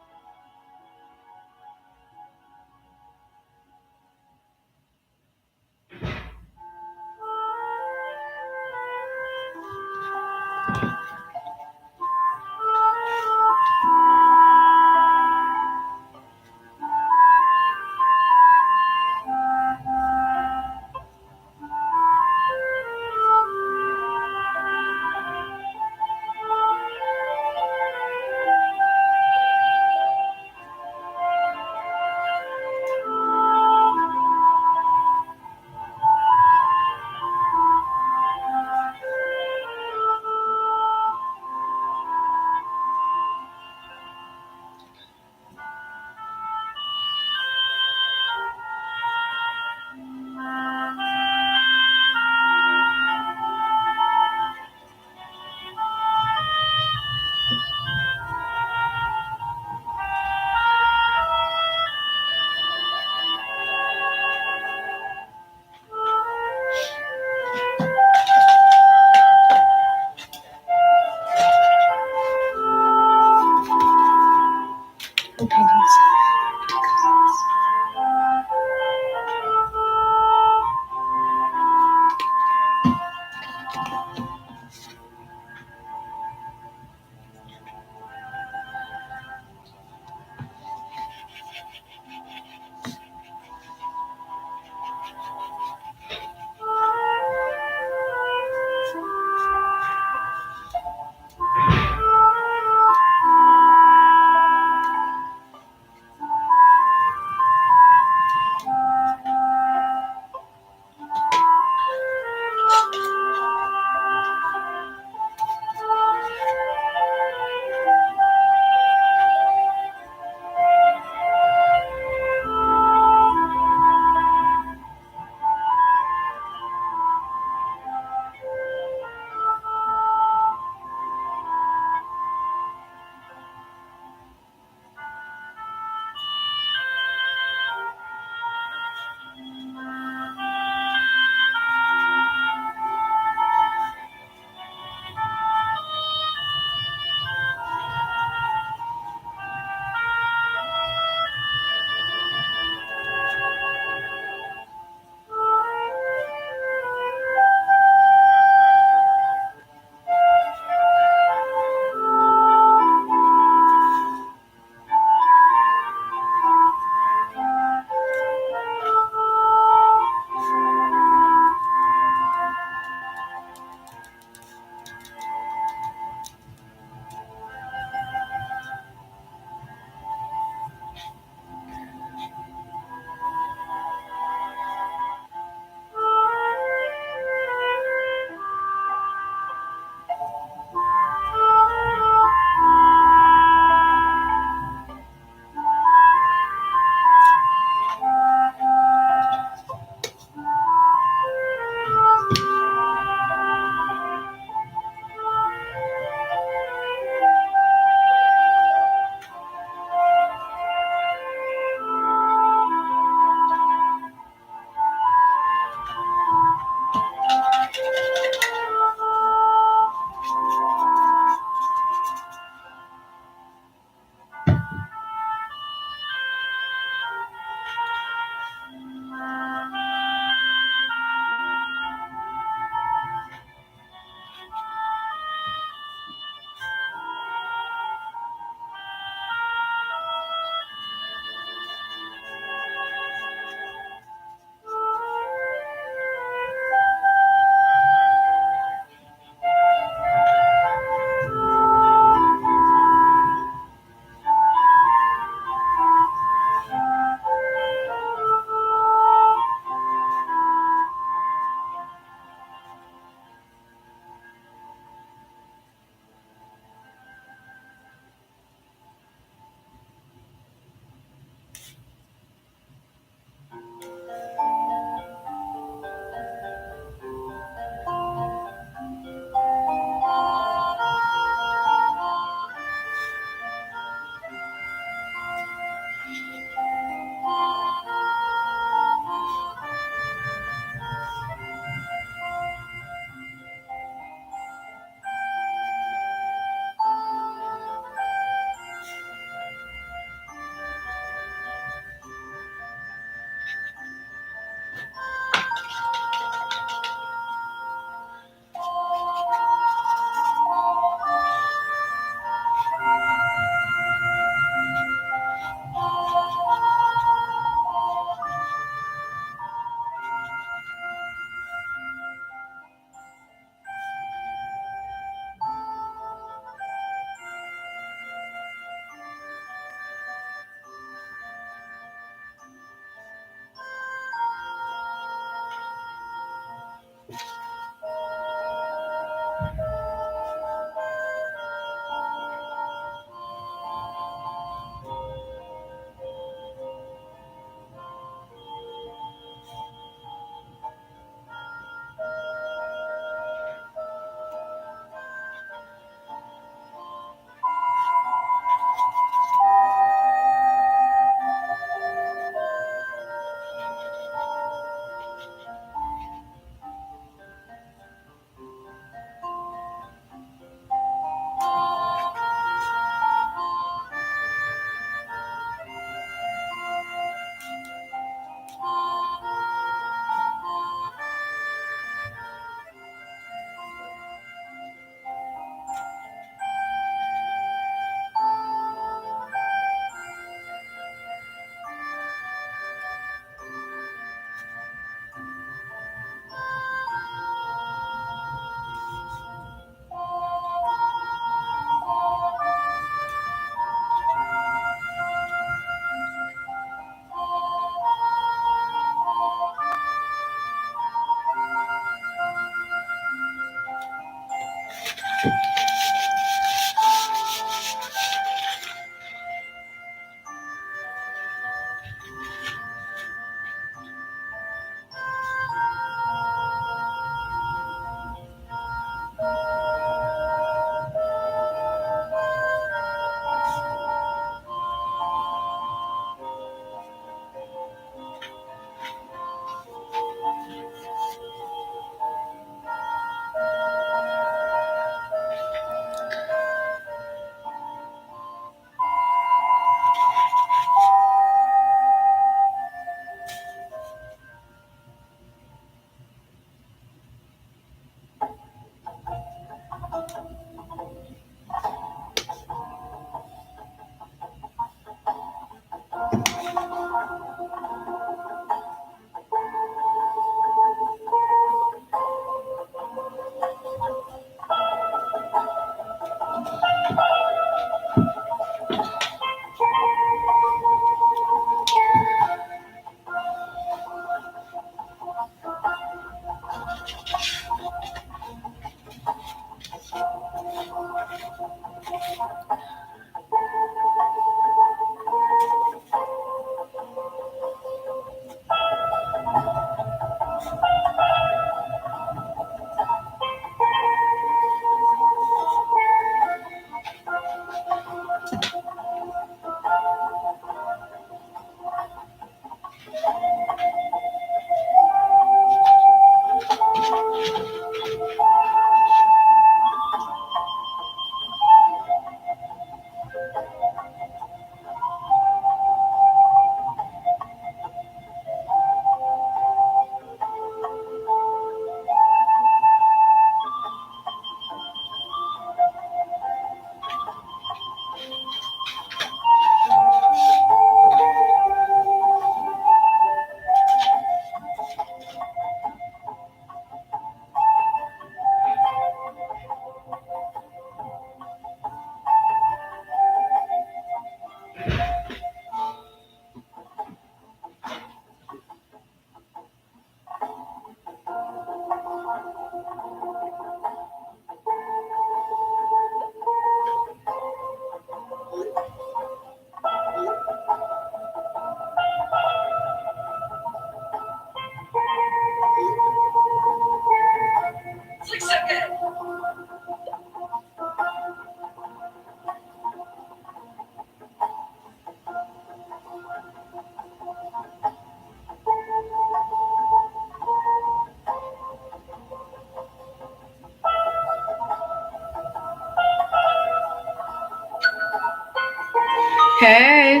Hey.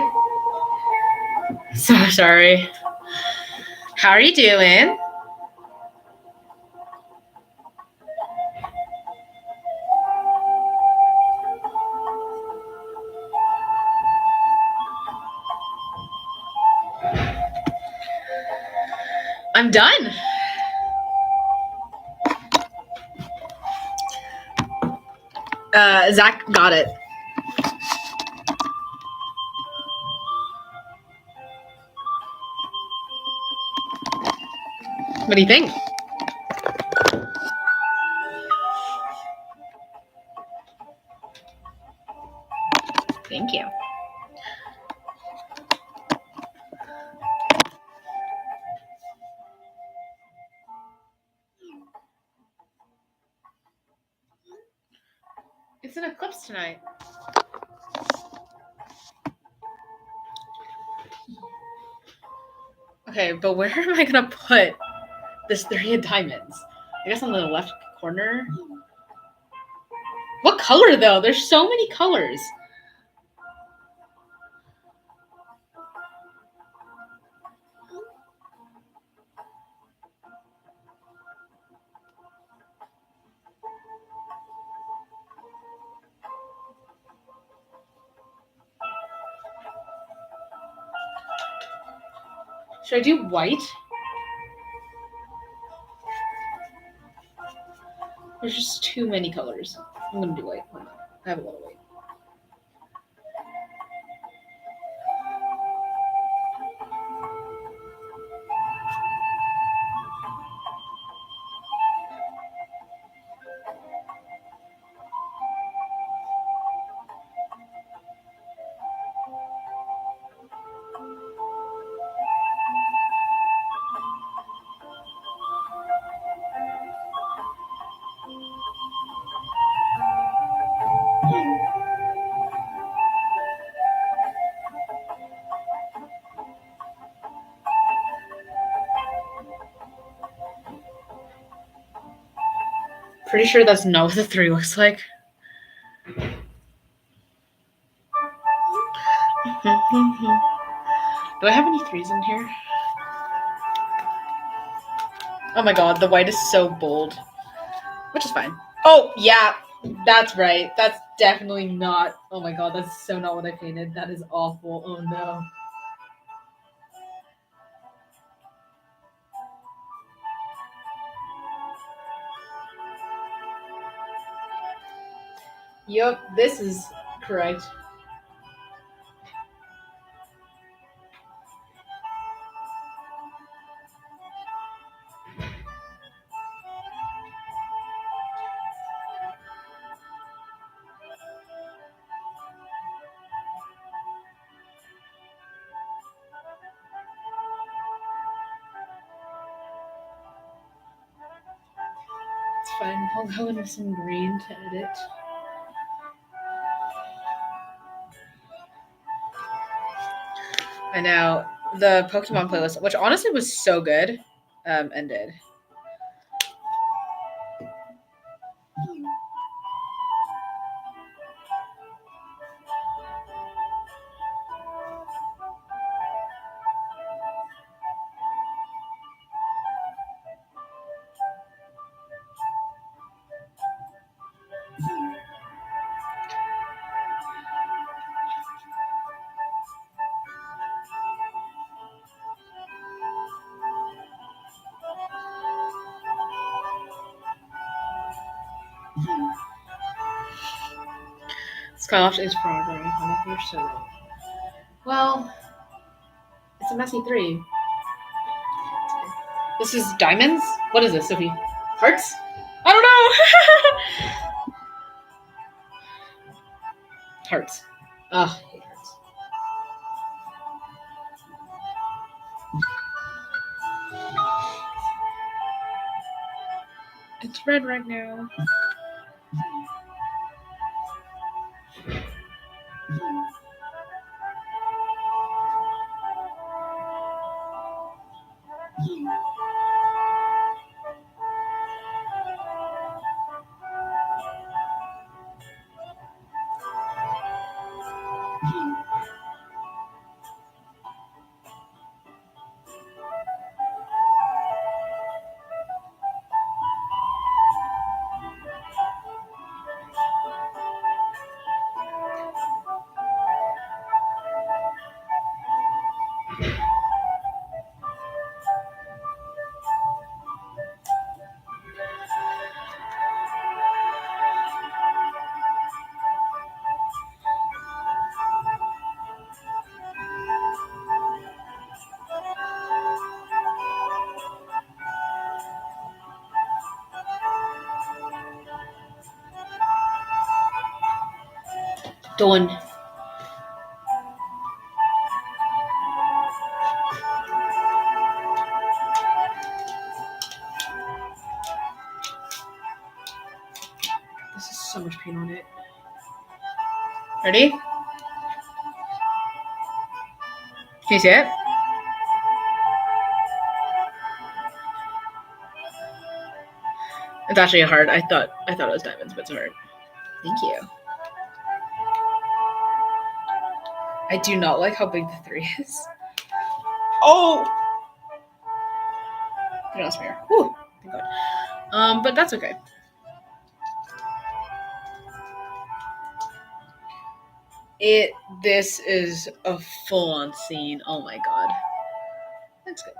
So sorry. How are you doing? I'm done. Zach got it. What do you think? Thank you. It's an eclipse tonight. Okay, but where am I gonna put this 3 of diamonds? I guess on the left corner. What color though? There's so many colors. Should I do white? There's just too many colors. I'm gonna do white. Why not? I have a lot of white. Pretty sure that's not what the 3 looks like. Do I have any 3s in here? Oh my god, the white is so bold. Which is fine. Oh, yeah, that's right. That's definitely not. Oh my god, that's so not what I painted. That is awful. Oh no. Yup, this is correct. It's fine. I'll go in with some green to edit. I know. The Pokemon playlist, which honestly was so good, ended. Skyloft is forever iconic. You're so right. Well, it's a messy 3. This is diamonds? What is this, Sophie? Hearts? I don't know! Hearts. Ugh, I hate hearts. It's red right now. Done. This is so much paint on it. Ready? Can you see it? It's actually a heart. I thought it was diamonds, but it's a heart. Thank you. I do not like how big the 3 is. Oh! Put it on smear. Whew. Thank God. But that's okay. This is a full-on scene. Oh my god. That's good.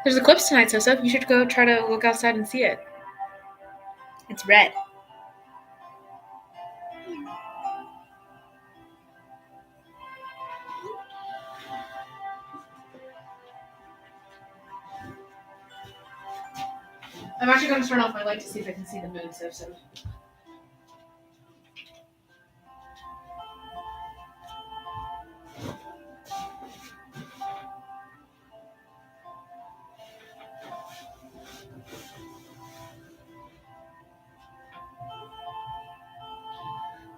There's eclipse tonight, so you should go try to look outside and see it. It's red. I'm actually going to turn off my light to see if I can see the moon, so.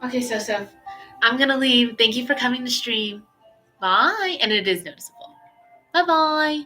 Okay, so. I'm going to leave. Thank you for coming to stream. Bye. And it is noticeable. Bye-bye.